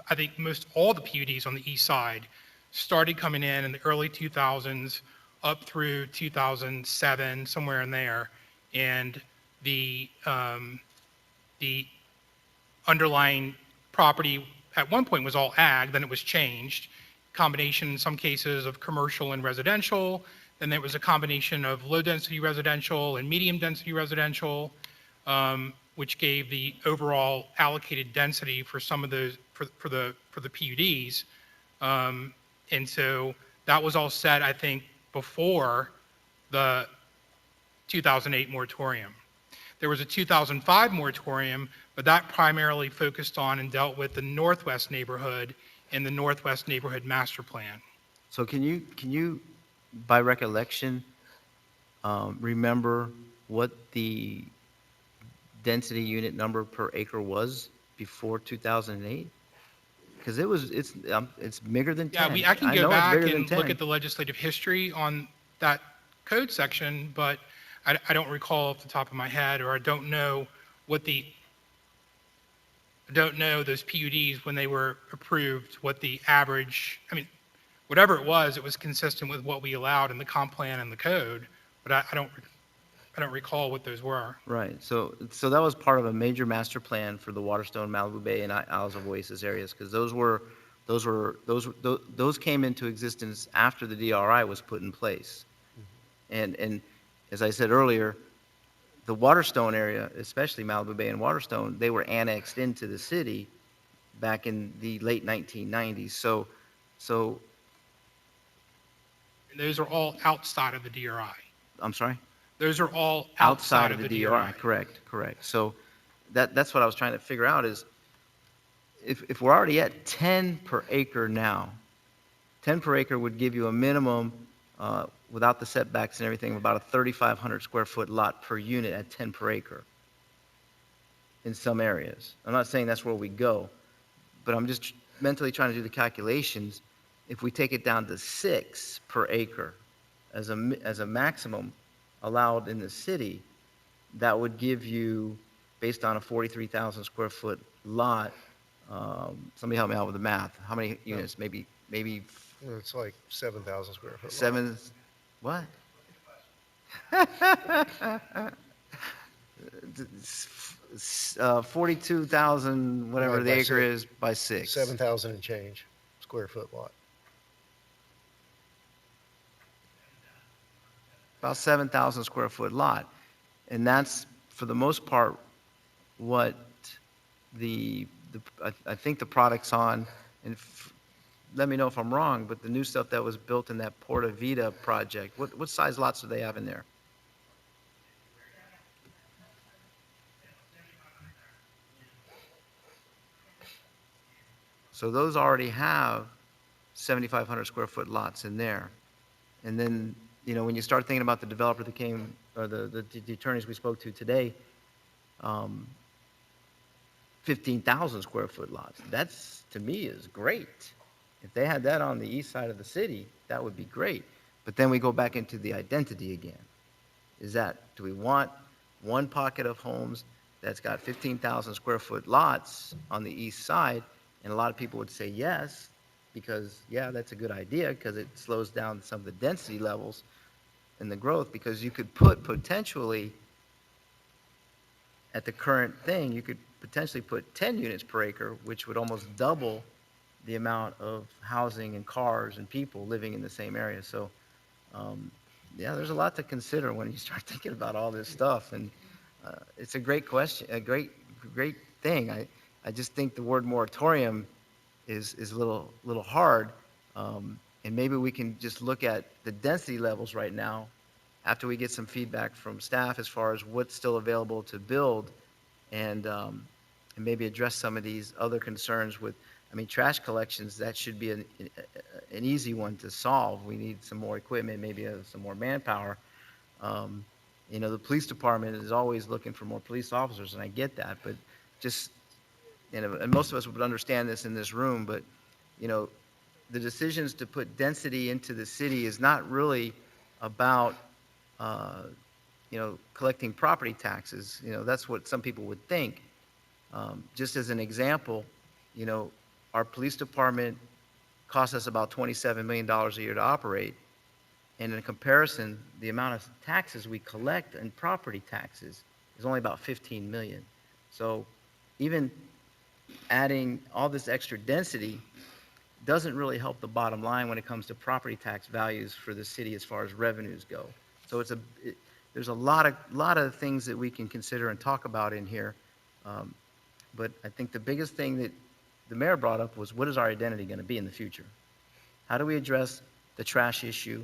I think most all the PUDs on the east side started coming in the early 2000s up through 2007, somewhere in there. And the underlying property at one point was all ag, then it was changed. Combination in some cases of commercial and residential. Then there was a combination of low density residential and medium density residential, which gave the overall allocated density for some of those, for the PUDs. And so that was all set, I think, before the 2008 moratorium. There was a 2005 moratorium, but that primarily focused on and dealt with the Northwest neighborhood and the Northwest neighborhood master plan. So can you, by recollection, remember what the density unit number per acre was before 2008? Because it's bigger than Yeah, 10. I can I go know it's back bigger than and look 10. at the legislative history on that code section, but I don't recall off the top of my head, or I don't know those PUDs when they were approved, what the average, I mean, whatever it was consistent with what we allowed in the comp plan and the code, but I don't recall what those were. Right, so that was part of a major master plan for the Waterstone, Malibu Bay, and Isles of Oasis areas, because those came into existence after the DRI was put in place. And as I said earlier, the Waterstone area, especially Malibu Bay and Waterstone, they were annexed into the city back in the late 1990s. So, And those are all outside of the DRI. I'm sorry? Those are all Outside outside of of the the DRI, DRI. correct. So that's what I was trying to figure out is, if we're already at 10 per acre now, 10 per acre would give you a minimum, without the setbacks and everything, of about a 3,500 square foot lot per unit at 10 per acre in some areas. I'm not saying that's where we go, but I'm just mentally trying to do the calculations. If we take it down to 6 per acre as a maximum allowed in the city, that would give you, based on a 43,000 square foot lot, somebody help me out with the math. How many units? Maybe It's like 7,000 square foot lot. seven, what? 42,000, whatever Divided the by acre six. is, by 6. 7,000 and change square foot lot. About 7,000 square foot lot. And that's, for the most part, what I think the product's on, and let me know if I'm wrong, but the new stuff that was built in that Porta Vida project, what size lots do they have in there? So those already have 7,500 square foot lots in there. And then, when you start thinking about the developer that came, or the attorneys we spoke to today, 15,000 square foot lots. That's, to me, is great. If they had that on the east side of the city, that would be great. But then we go back into the identity again. Do we want one pocket of homes that's got 15,000 square foot lots on the east side? And a lot of people would say yes, because, yeah, that's a good idea, because it slows down some of the density levels and the growth, because you could put potentially, at the current thing, you could potentially put 10 units per acre, which would almost double the amount of housing and cars and people living in the same area. So, yeah, there's a lot to consider when you start thinking about all this stuff. And it's a great question, a great thing. I just think the word moratorium is a little hard. And maybe we can just look at the density levels right now after we get some feedback from staff as far as what's still available to build, and maybe address some of these other concerns with, trash collections. That should be an easy one to solve. We need some more equipment, maybe some more manpower. The police department is always looking for more police officers, and I get that, but just, and most of us would understand this in this room, but, the decisions to put density into the city is not really about, collecting property taxes. That's what some people would think. Just as an example, our police department costs us about $27 million a year to operate. And in comparison, the amount of taxes we collect in property taxes is only about 15 million. So even adding all this extra density doesn't really help the bottom line when it comes to property tax values for the city as far as revenues go. So there's a lot of things that we can consider and talk about in here. But I think the biggest thing that the mayor brought up was, what is our identity going to be in the future? How do we address the trash issue?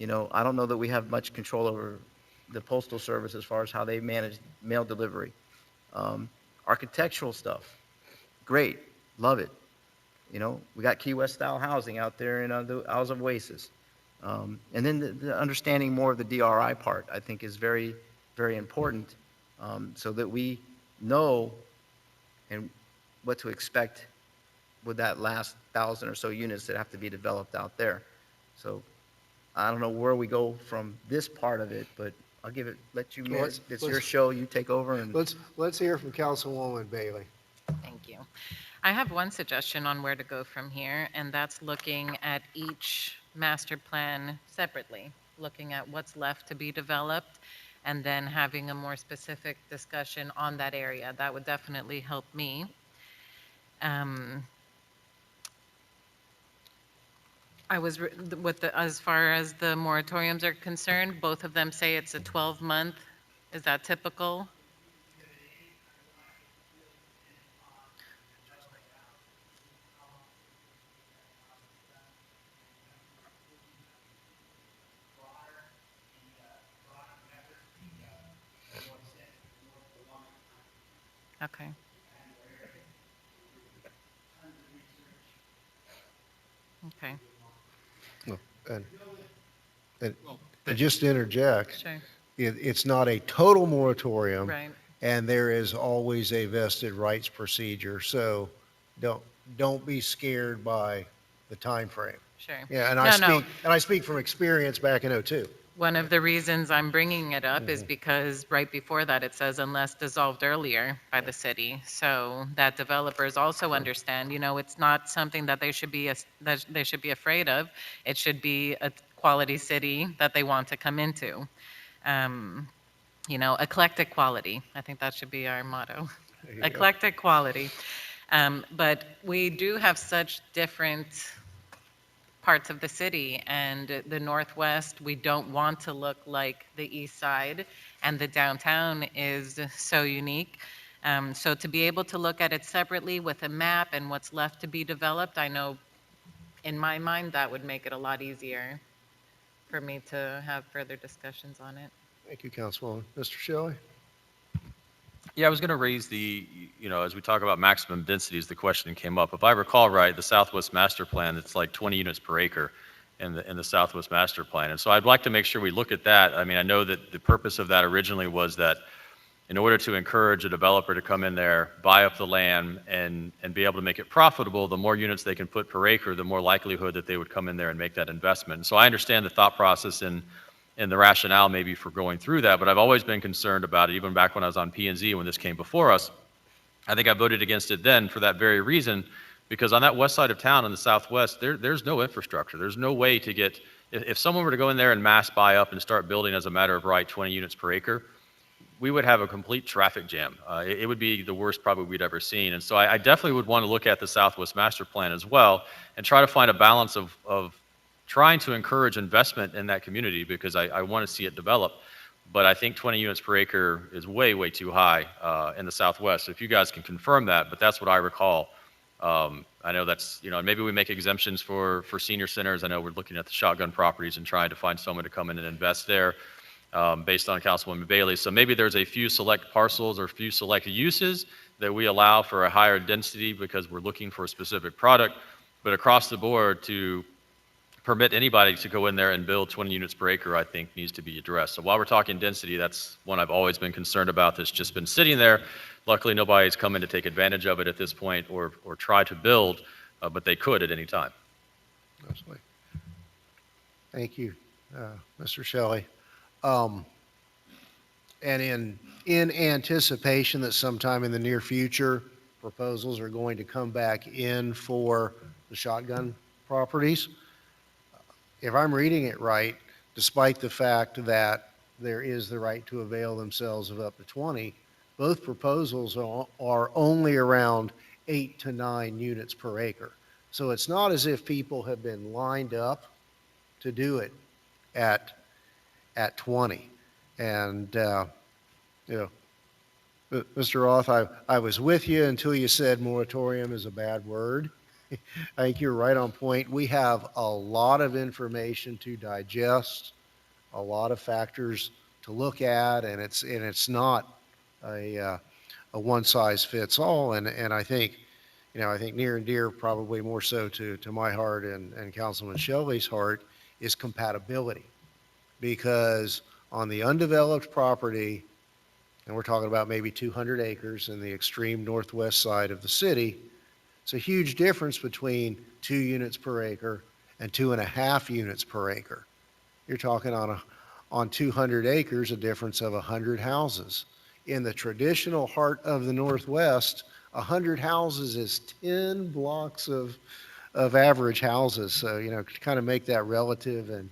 I don't know that we have much control over the postal service as far as how they manage mail delivery. Architectural stuff, great, love it. We got Key West style housing out there in the Isles of Oasis. And then the understanding more of the DRI part, I think, is very, very important, so that we know and what to expect with that last 1,000 or so units that have to be developed out there. So I don't know where we go from this part of it, but I'll let you, Mayor, it's your show, you take over and. Let's hear from Councilwoman Bailey. Thank you. I have one suggestion on where to go from here, and that's looking at each master plan separately, looking at what's left to be developed, and then having a more specific discussion on that area. That would definitely help me. I was, as far as the moratoriums are concerned, both of them say it's a 12-month. Is that typical? Okay. Okay, And, and and just to interject, sure, it's not a total moratorium. right, And there is always a vested rights procedure, so don't, don't be scared by the time frame. sure. Yeah, No. and I speak from experience back in '02. One of the reasons I'm bringing it up Mm-hmm. is because right before that, it says unless dissolved earlier by the city. So that developers also understand, it's not something that they should be, that they should be afraid of. It should be a quality city that they want to come into. Um, Eclectic quality. I think that should be our motto. There you go. Eclectic quality. But we do have such different parts of the city, and the Northwest, we don't want to look like the East Side, and the downtown is so unique. So to be able to look at it separately with a map and what's left to be developed, I know in my mind that would make it a lot easier for me to have further discussions on it. Thank you, Councilwoman. Mr. Shelley? Yeah, I was going to raise as we talk about maximum densities, the question came up. If I recall right, the Southwest Master Plan, it's like 20 units per acre in the Southwest Master Plan. And so I'd like to make sure we look at that. I mean, I know that the purpose of that originally was that in order to encourage a developer to come in there, buy up the land, and be able to make it profitable, the more units they can put per acre, the more likelihood that they would come in there and make that investment. And so I understand the thought process and the rationale maybe for going through that, but I've always been concerned about it, even back when I was on P&Z when this came before us. I think I voted against it then for that very reason, because on that west side of town in the southwest, there's no infrastructure. There's no way to get, if someone were to go in there and mass buy up and start building as a matter of right 20 units per acre, we would have a complete traffic jam. It would be the worst probably we'd ever seen. And so I definitely would want to look at the Southwest Master Plan as well and try to find a balance of trying to encourage investment in that community, because I want to see it develop. But I think 20 units per acre is way, way too high in the Southwest. So if you guys can confirm that, but that's what I recall. I know that's, maybe we make exemptions for senior centers. I know we're looking at the shotgun properties and trying to find someone to come in and invest there based on Councilwoman Bailey. So maybe there's a few select parcels or a few select uses that we allow for a higher density because we're looking for a specific product. But across the board, to permit anybody to go in there and build 20 units per acre, I think needs to be addressed. So while we're talking density, that's one I've always been concerned about that's just been sitting there. Luckily, nobody's come in to take advantage of it at this point or try to build, but they could at any time. Absolutely. Thank you, Mr. Shelley. And in anticipation that sometime in the near future, proposals are going to come back in for the shotgun properties, if I'm reading it right, despite the fact that there is the right to avail themselves of up to 20, both proposals are only around 8 to 9 units per acre. So it's not as if people have been lined up to do it at 20. And, Mr. Roth, I was with you until you said moratorium is a bad word. I think you're right on point. We have a lot of information to digest, a lot of factors to look at, and it's not a one size fits all. And I think, I think near and dear, probably more so to my heart and Councilman Shelby's heart, is compatibility. Because on the undeveloped property, and we're talking about maybe 200 acres in the extreme northwest side of the city, it's a huge difference between 2 units per acre and 2.5 units per acre. You're talking on 200 acres, a difference of 100 houses. In the traditional heart of the Northwest, 100 houses is 10 blocks of average houses. So, to kind of make that relative and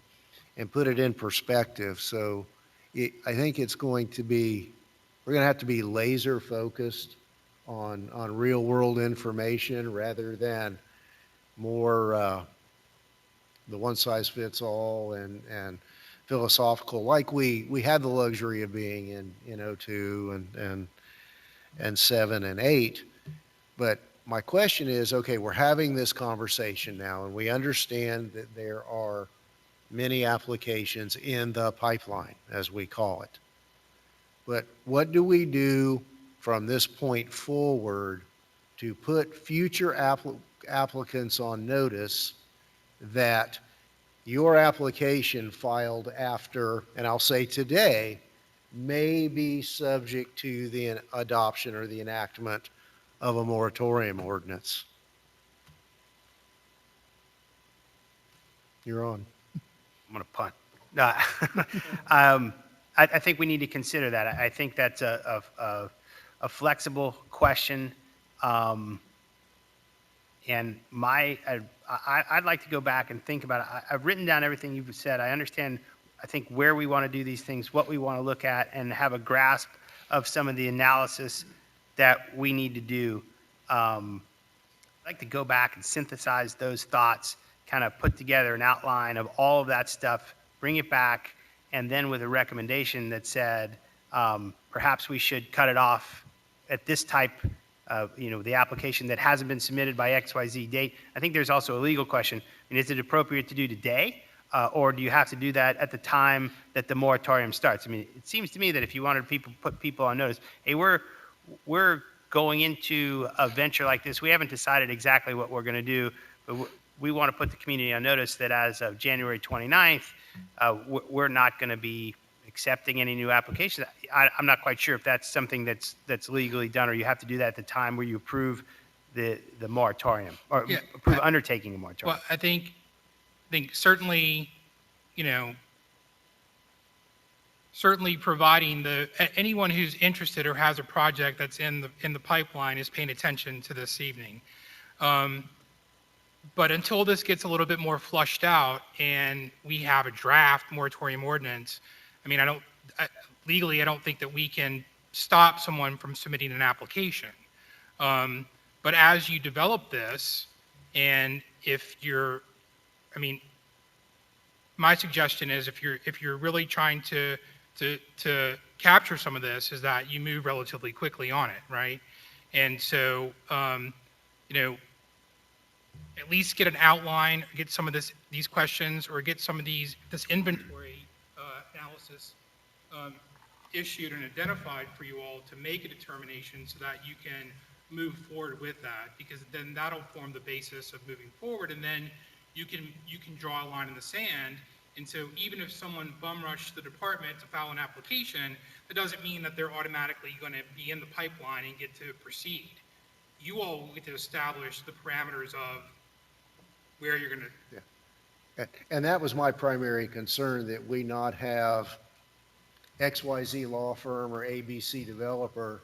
put it in perspective. So I think it's going to be, we're going to have to be laser focused on real world information rather than more the one size fits all and philosophical, like we had the luxury of being in '02 and 7 and 8. But my question is, okay, we're having this conversation now, and we understand that there are many applications in the pipeline, as we call it. But what do we do from this point forward to put future applicants on notice that your application filed after, and I'll say today, may be subject to the adoption or the enactment of a moratorium ordinance? You're on. I'm going to punt. No, I think we need to consider that. I think that's a flexible question. And I'd like to go back and think about it. I've written down everything you've said. I understand, I think, where we want to do these things, what we want to look at, and have a grasp of some of the analysis that we need to do. I'd like to go back and synthesize those thoughts, kind of put together an outline of all of that stuff, bring it back, and then with a recommendation that said, perhaps we should cut it off at this type of, the application that hasn't been submitted by XYZ date. I think there's also a legal question. I mean, is it appropriate to do today? Or do you have to do that at the time that the moratorium starts? I mean, it seems to me that if you wanted put people on notice, hey, we're going into a venture like this. We haven't decided exactly what we're going to do, but we want to put the community on notice that as of January 29th, we're not going to be accepting any new applications. I'm not quite sure if that's something that's legally done, or you have to do that at the time where you approve the moratorium, or Yeah, approve undertaking a moratorium. Well, I think certainly, certainly providing anyone who's interested or has a project that's in the pipeline is paying attention to this evening. But until this gets a little bit more flushed out and we have a draft moratorium ordinance, I mean, legally, I don't think that we can stop someone from submitting an application. But as you develop this, and my suggestion is if you're really trying to capture some of this, is that you move relatively quickly on it, right? And so, at least get an outline, get some of these questions, or get some of this inventory analysis issued and identified for you all to make a determination so that you can move forward with that, because then that'll form the basis of moving forward, and then you can draw a line in the sand. And so even if someone bum rushed the department to file an application, that doesn't mean that they're automatically going to be in the pipeline and get to proceed. You all get to establish the parameters of where you're going to. Yeah. And that was my primary concern, that we not have XYZ law firm or ABC developer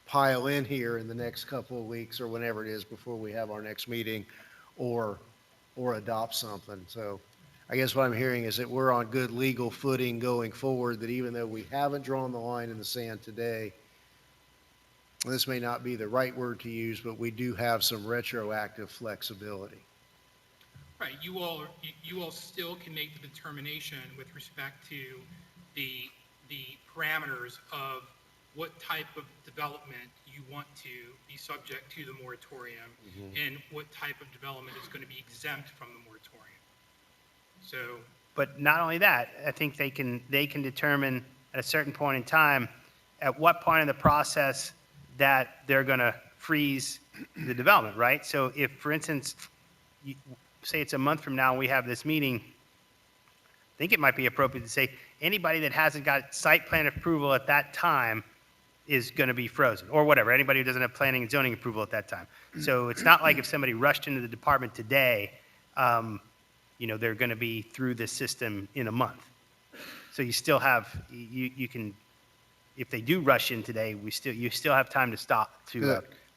pile in here in the next couple of weeks or whenever it is before we have our next meeting, or adopt something. So I guess what I'm hearing is that we're on good legal footing going forward, that even though we haven't drawn the line in the sand today, this may not be the right word to use, but we do have some retroactive flexibility. Right, you all still can make the determination with respect to the parameters of what type of development you want to be subject to the moratorium, and what type of development is going to be exempt from the moratorium. So, But not only that, I think they can determine at a certain point in time, at what point in the process that they're going to freeze the development, right? So if, for instance, say it's a month from now and we have this meeting, think it might be appropriate to say anybody that hasn't got site plan approval at that time is going to be frozen, or whatever, anybody who doesn't have planning and zoning approval at that time. So it's not like if somebody rushed into the department today, they're going to be through this system in a month. So you still have, you can, if they do rush in today, you still have time to stop,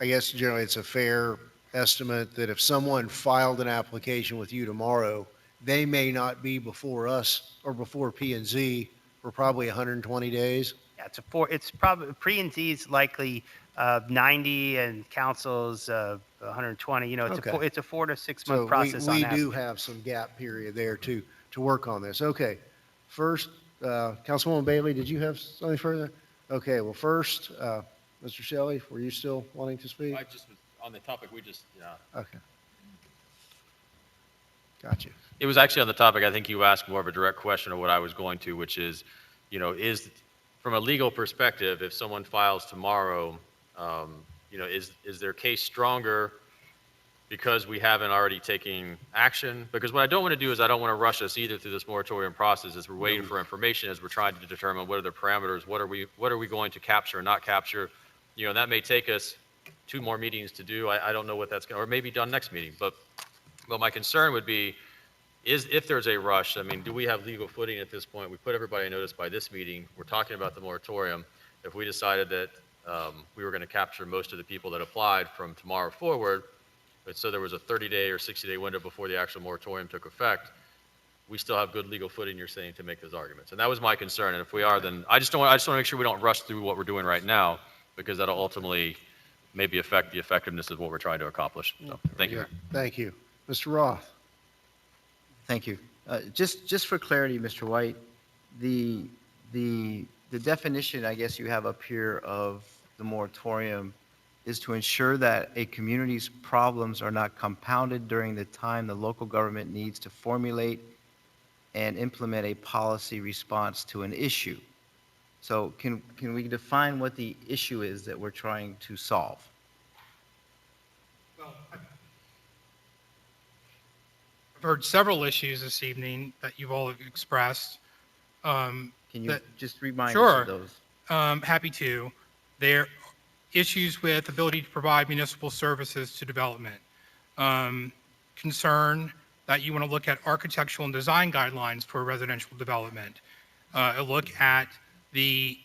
I guess generally it's a fair estimate that if someone filed an application with you tomorrow, they may not be before us or before P and Z for probably 120 days. yeah, it's probably, pre and Z is likely 90 and council's 120, Okay. it's a 4 to 6 So month process on we average. do have some gap period there to work on this. Okay. First, Councilwoman Bailey, did you have something further? Okay, well, first, Mr. Shelley, were you still wanting to speak? I just was, on the topic, Okay. Got you. it was actually on the topic, I think you asked more of a direct question of what I was going to, which is, from a legal perspective, if someone files tomorrow, is their case stronger because we haven't already taken action? Because what I don't want to do is I don't want to rush us either through this moratorium process as we're waiting for information, as we're trying to determine what are the parameters, what are we going to capture or not capture. That may take us 2 more meetings to do. I don't know what that's going to, or maybe done next meeting. But my concern would be, is if there's a rush, I mean, do we have legal footing at this point? We put everybody on notice by this meeting. We're talking about the moratorium. If we decided that we were going to capture most of the people that applied from tomorrow forward, but so there was a 30-day or 60-day window before the actual moratorium took effect, we still have good legal footing, you're saying, to make those arguments. And that was my concern. And if we are, then I just want to make sure we don't rush through what we're doing right now, because that'll ultimately maybe affect the effectiveness of what we're trying to accomplish. So, thank you. Yeah, thank you. Mr. Roth? Thank you. Just for clarity, Mr. White, the definition, I guess, you have up here of the moratorium is to ensure that a community's problems are not compounded during the time the local government needs to formulate and implement a policy response to an issue. So can we define what the issue is that we're trying to solve? Well, I've heard several issues this evening that you've all expressed. Can you just remind us Sure. of those? Happy to. There are issues with ability to provide municipal services to development. Concern that you want to look at architectural and design guidelines for residential development. A look at the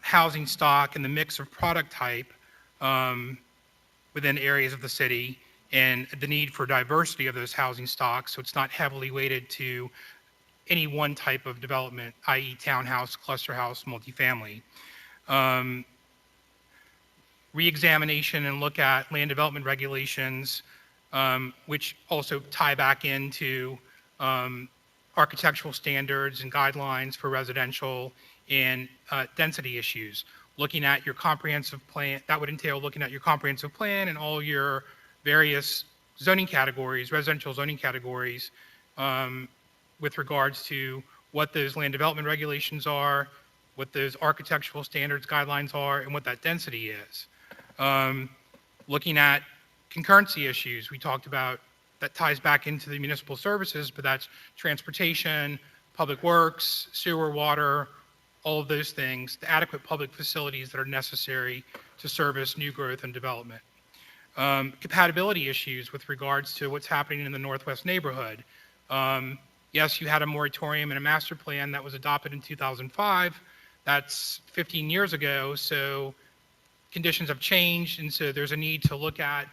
housing stock and the mix of product type within areas of the city, and the need for diversity of those housing stocks, so it's not heavily weighted to any one type of development, i.e. townhouse, cluster house, multifamily. Reexamination and look at land development regulations, which also tie back into architectural standards and guidelines for residential and density issues. Looking at your comprehensive plan, that would entail looking at your comprehensive plan and all your various zoning categories, residential zoning categories, with regards to what those land development regulations are, what those architectural standards guidelines are, and what that density is. Looking at concurrency issues, we talked about, that ties back into the municipal services, but that's transportation, public works, sewer, water, all of those things, the adequate public facilities that are necessary to service new growth and development. Compatibility issues with regards to what's happening in the Northwest neighborhood. Yes, you had a moratorium and a master plan that was adopted in 2005. That's 15 years ago, so conditions have changed, and so there's a need to look at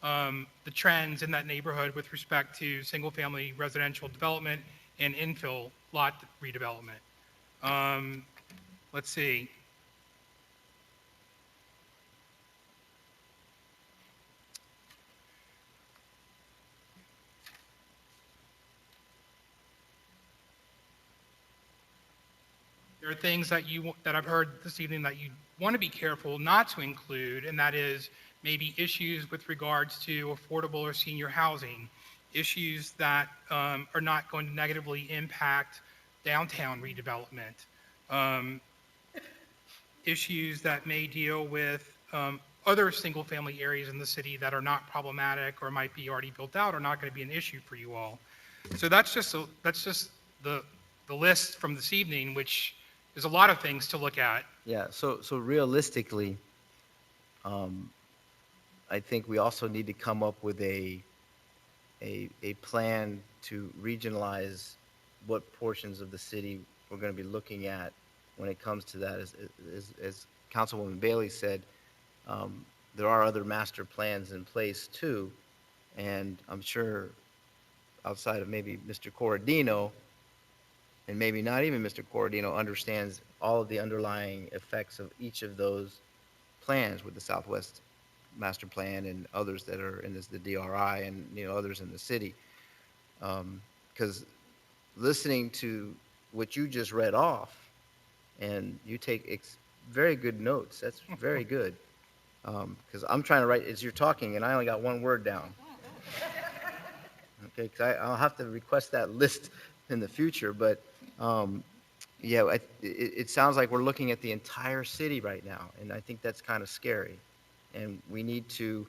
the trends in that neighborhood with respect to single-family residential development and infill lot redevelopment. Let's see. There are things that I've heard this evening that you want to be careful not to include, and that is maybe issues with regards to affordable or senior housing, issues that are not going to negatively impact downtown redevelopment, issues that may deal with other single-family areas in the city that are not problematic or might be already built out or not going to be an issue for you all. So that's just the the list from this evening, which is a lot of things to look at. Yeah, so realistically, um, I think we also need to come up with a plan to regionalize what portions of the city we're going to be looking at when it comes to that. As Councilwoman Bailey said, there are other master plans in place too, and I'm sure outside of maybe Mr. Corradino, and maybe not even Mr. Corradino, understands all of the underlying effects of each of those plans with the Southwest Master Plan and others that are in the DRI and, others in the city. Because listening to what you just read off, and you take very good notes, that's very good. Because I'm trying to write as you're talking, and I only got one word down. Okay, because I'll have to request that list in the future, but yeah, it sounds like we're looking at the entire city right now, and I think that's kind of scary. And we need to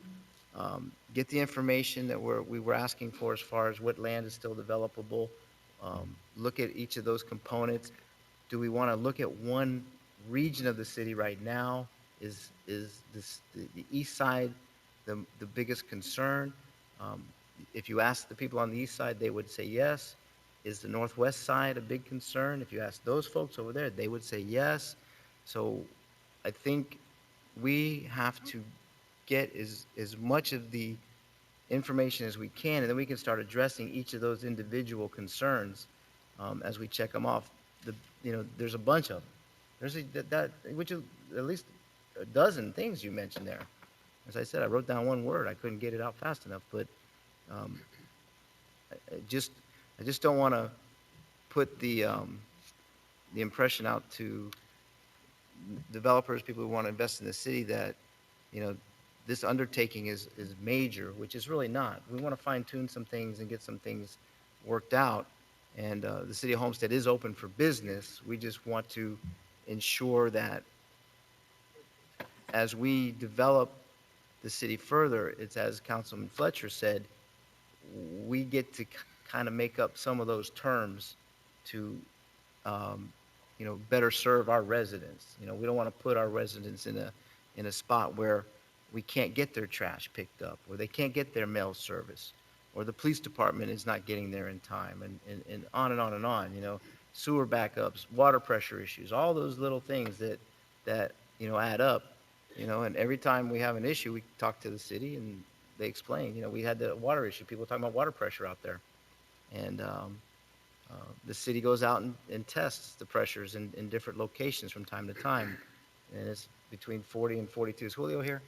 get the information that we were asking for as far as what land is still developable, look at each of those components. Do we want to look at one region of the city right now? Is the east side the biggest concern? Um, If you ask the people on the east side, they would say yes. Is the northwest side a big concern? If you ask those folks over there, they would say yes. So I think we have to get as much of the information as we can, and then we can start addressing each of those individual concerns as we check them off. There's a bunch of them. There's which is at least a dozen things you mentioned there. As I said, I wrote down one word. I couldn't get it out fast enough, but um, I just don't want to put the impression out to developers, people who want to invest in the city that, this undertaking is major, which is really not. We want to fine tune some things and get some things worked out. And the city of Homestead is open for business. We just want to ensure that as we develop the city further, it's as Councilman Fletcher said, we get to kind of make up some of those terms to, better serve our residents. We don't want to put our residents in a spot where we can't get their trash picked up, or they can't get their mail service, or the police department is not getting there in time, and on and on and on. Sewer backups, water pressure issues, all those little things that add up. And every time we have an issue, we talk to the city and they explain. We had the water issue. People talking about water pressure out there, and the city goes out and tests the pressures in different locations from time to time, and it's between 40 and 42. Is Julio here?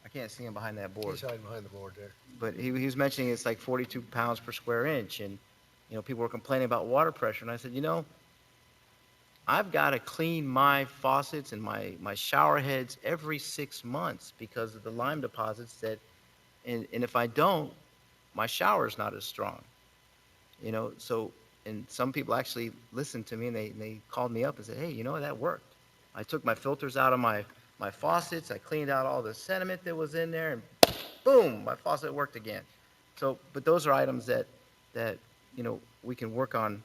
I can't see him behind that board. He's hiding behind the board there. But he was mentioning it's like 42 pounds per square inch, and people were complaining about water pressure, and I said, I've got to clean my faucets and my shower heads every 6 months because of the lime deposits and if I don't, my shower is not as strong. So, and some people actually listened to me and they called me up and said, hey, that worked. I took my filters out of my faucets, I cleaned out all the sediment that was in there, and boom, my faucet worked again. So, but those are items that we can work on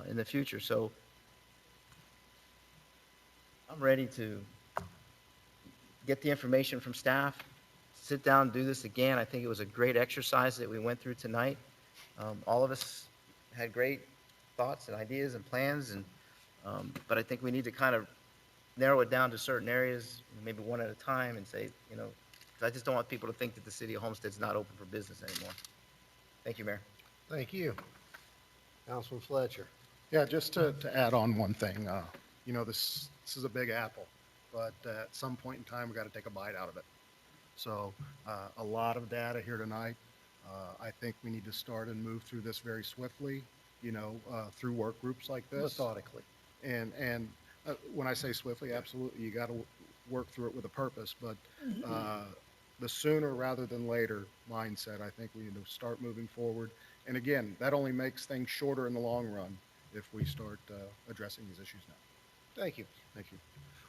in the future. So I'm ready to get the information from staff, sit down and do this again. I think it was a great exercise that we went through tonight. All of us had great thoughts and ideas and plans, but I think we need to kind of narrow it down to certain areas, maybe one at a time, and say, because I just don't want people to think that the city of Homestead's not open for business anymore. Thank you, Mayor. Thank you. Councilman Fletcher. Yeah, just to add on one thing, this is a big apple, but at some point in time, we got to take a bite out of it. So a lot of data here tonight. I think we need to start and move through this very swiftly, through work groups like this. Methodically. And when I say swiftly, absolutely, you got to work through it with a purpose. But the sooner rather than later mindset, I think we need to start moving forward. And again, that only makes things shorter in the long run if we start addressing these issues now. Thank you. Thank you.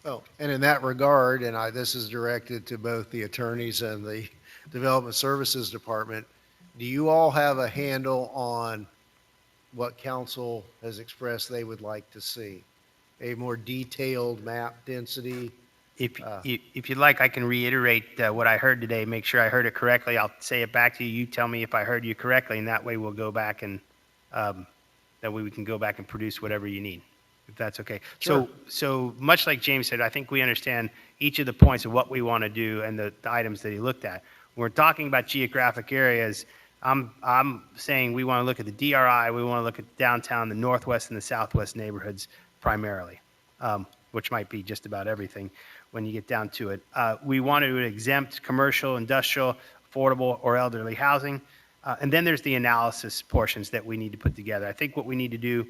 Well, and in that regard, and this is directed to both the attorneys and the Development Services Department, do you all have a handle on what council has expressed they would like to see. A more detailed map density. If you'd like, I can reiterate what I heard today, make sure I heard it correctly. I'll say it back to you. You tell me if I heard you correctly, and that way we'll go back and, that way we can go back and produce whatever you need, if that's okay. Sure. So much like James said, I think we understand each of the points of what we want to do and the items that he looked at. When we're talking about geographic areas, I'm saying we want to look at the DRI, we want to look at downtown, the northwest and the southwest neighborhoods primarily, which might be just about everything when you get down to it. We want to exempt commercial, industrial, affordable, or elderly housing. And then there's the analysis portions that we need to put together. I think what we need to do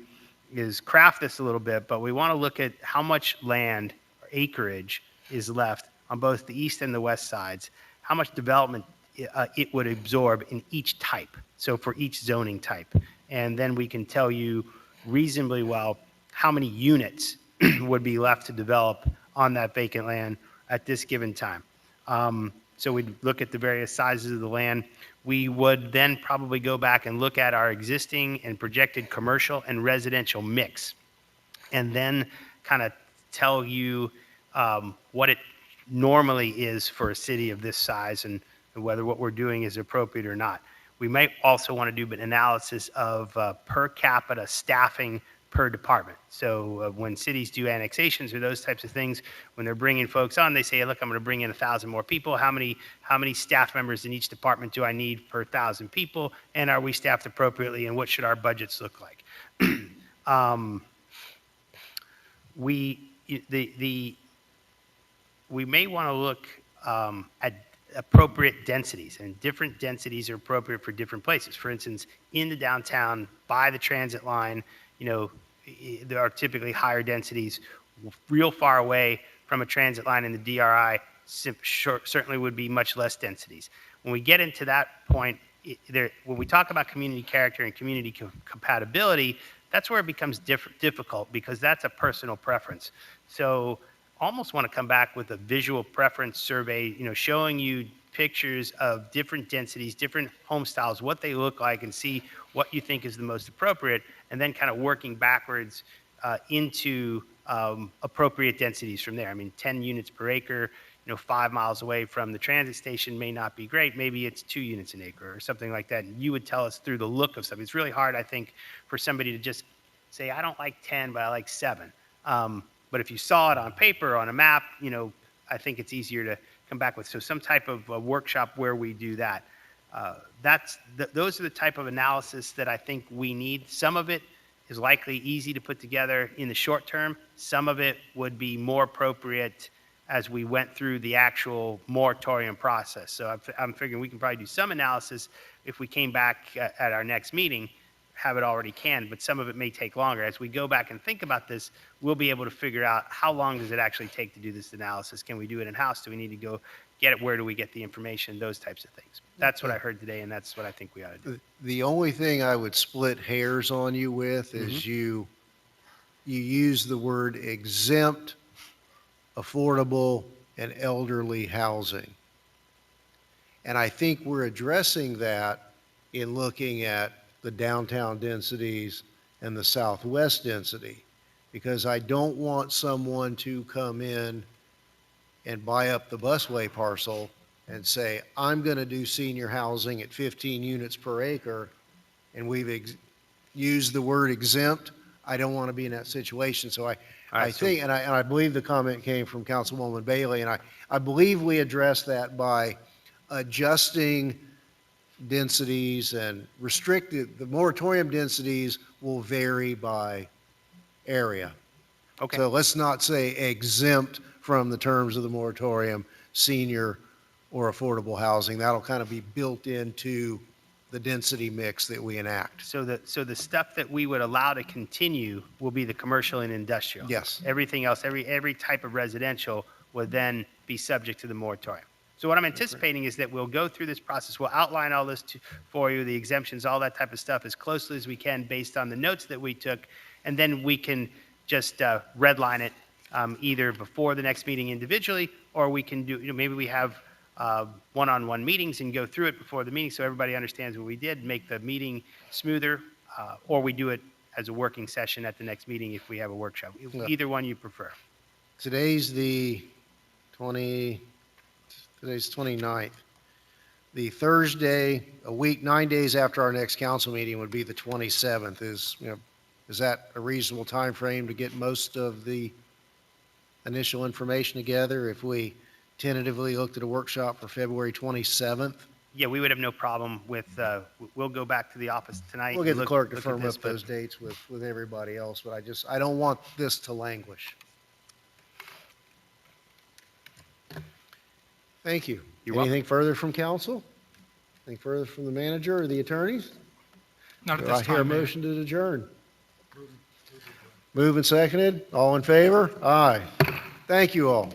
is craft this a little bit, but we want to look at how much land or acreage is left on both the east and the west sides, how much development it would absorb in each type, so for each zoning type. And then we can tell you reasonably well how many units would be left to develop on that vacant land at this given time. So we'd look at the various sizes of the land. We would then probably go back and look at our existing and projected commercial and residential mix, and then kind of tell you what it normally is for a city of this size and whether what we're doing is appropriate or not. We might also want to do an analysis of per capita staffing per department. So when cities do annexations or those types of things, when they're bringing folks on, they say, hey, look, I'm going to bring in 1,000 more people. How many staff members in each department do I need per 1,000 people? And are we staffed appropriately? And what should our budgets look like? We may want to look at appropriate densities, and different densities are appropriate for different places. For instance, in the downtown, by the transit line, there are typically higher densities. Real far away from a transit line in the DRI, certainly would be much less densities. When we get into that point, when we talk about community character and community compatibility, that's where it becomes difficult, because that's a personal preference. So almost want to come back with a visual preference survey, showing you pictures of different densities, different home styles, what they look like, and see what you think is the most appropriate, and then kind of working backwards into appropriate densities from there. I mean, 10 units per acre, 5 miles away from the transit station may not be great. Maybe it's 2 units an acre or something like that. And you would tell us through the look of something. It's really hard, I think, for somebody to just say, I don't like 10, but I like 7. But if you saw it on paper, on a map, I think it's easier to come back with. So some type of workshop where we do that. Those are the type of analysis that I think we need. Some of it is likely easy to put together in the short term. Some of it would be more appropriate as we went through the actual moratorium process. So I'm figuring we can probably do some analysis if we came back at our next meeting, have it already canned, but some of it may take longer. As we go back and think about this, we'll be able to figure out how long does it actually take to do this analysis. Can we do it in-house? Do we need to go get it? Where do we get the information? Those types of things. That's what I heard today, and that's what I think we ought to do. The only thing I would split hairs on you with is you use the word exempt, affordable, and elderly housing. And I think we're addressing that in looking at the downtown densities and the southwest density, because I don't want someone to come in and buy up the busway parcel and say, I'm going to do senior housing at 15 units per acre, and we've used the word exempt. I don't want to be in that situation. So I think, and I believe the comment came from Councilwoman Bailey, and I believe we addressed that by adjusting densities and restricted, the moratorium densities will vary by area. Okay. So let's not say exempt from the terms of the moratorium, senior or affordable housing. That'll kind of be built into the density mix that we enact. So the stuff that we would allow to continue will be the commercial and industrial. Yes. Everything else, every type of residential would then be subject to the moratorium. So what I'm anticipating is that we'll go through this process. We'll outline all this for you, the exemptions, all that type of stuff as closely as we can based on the notes that we took. And then we can just redline it either before the next meeting individually, or we can do, maybe we have one-on-one meetings and go through it before the meeting so everybody understands what we did, make the meeting smoother. or we do it as a working session at the next meeting if we have a workshop. Yeah. Either one you prefer. Today's the 29th. The Thursday, a week, 9 days after our next council meeting would be the 27th. Is that a reasonable time frame to get most of the initial information together if we tentatively looked at a workshop for February 27th? Yeah, we would have no problem with, we'll go back to the office tonight. We'll get and the look- clerk to look at firm this, up but- those dates with everybody else, but I don't want this to languish. Thank you. You're welcome. Anything further from council? Anything further from the manager or the attorneys? Not at Do I this hear a time, Mayor. motion to adjourn? Moved and seconded. All in favor? Aye. Thank you all.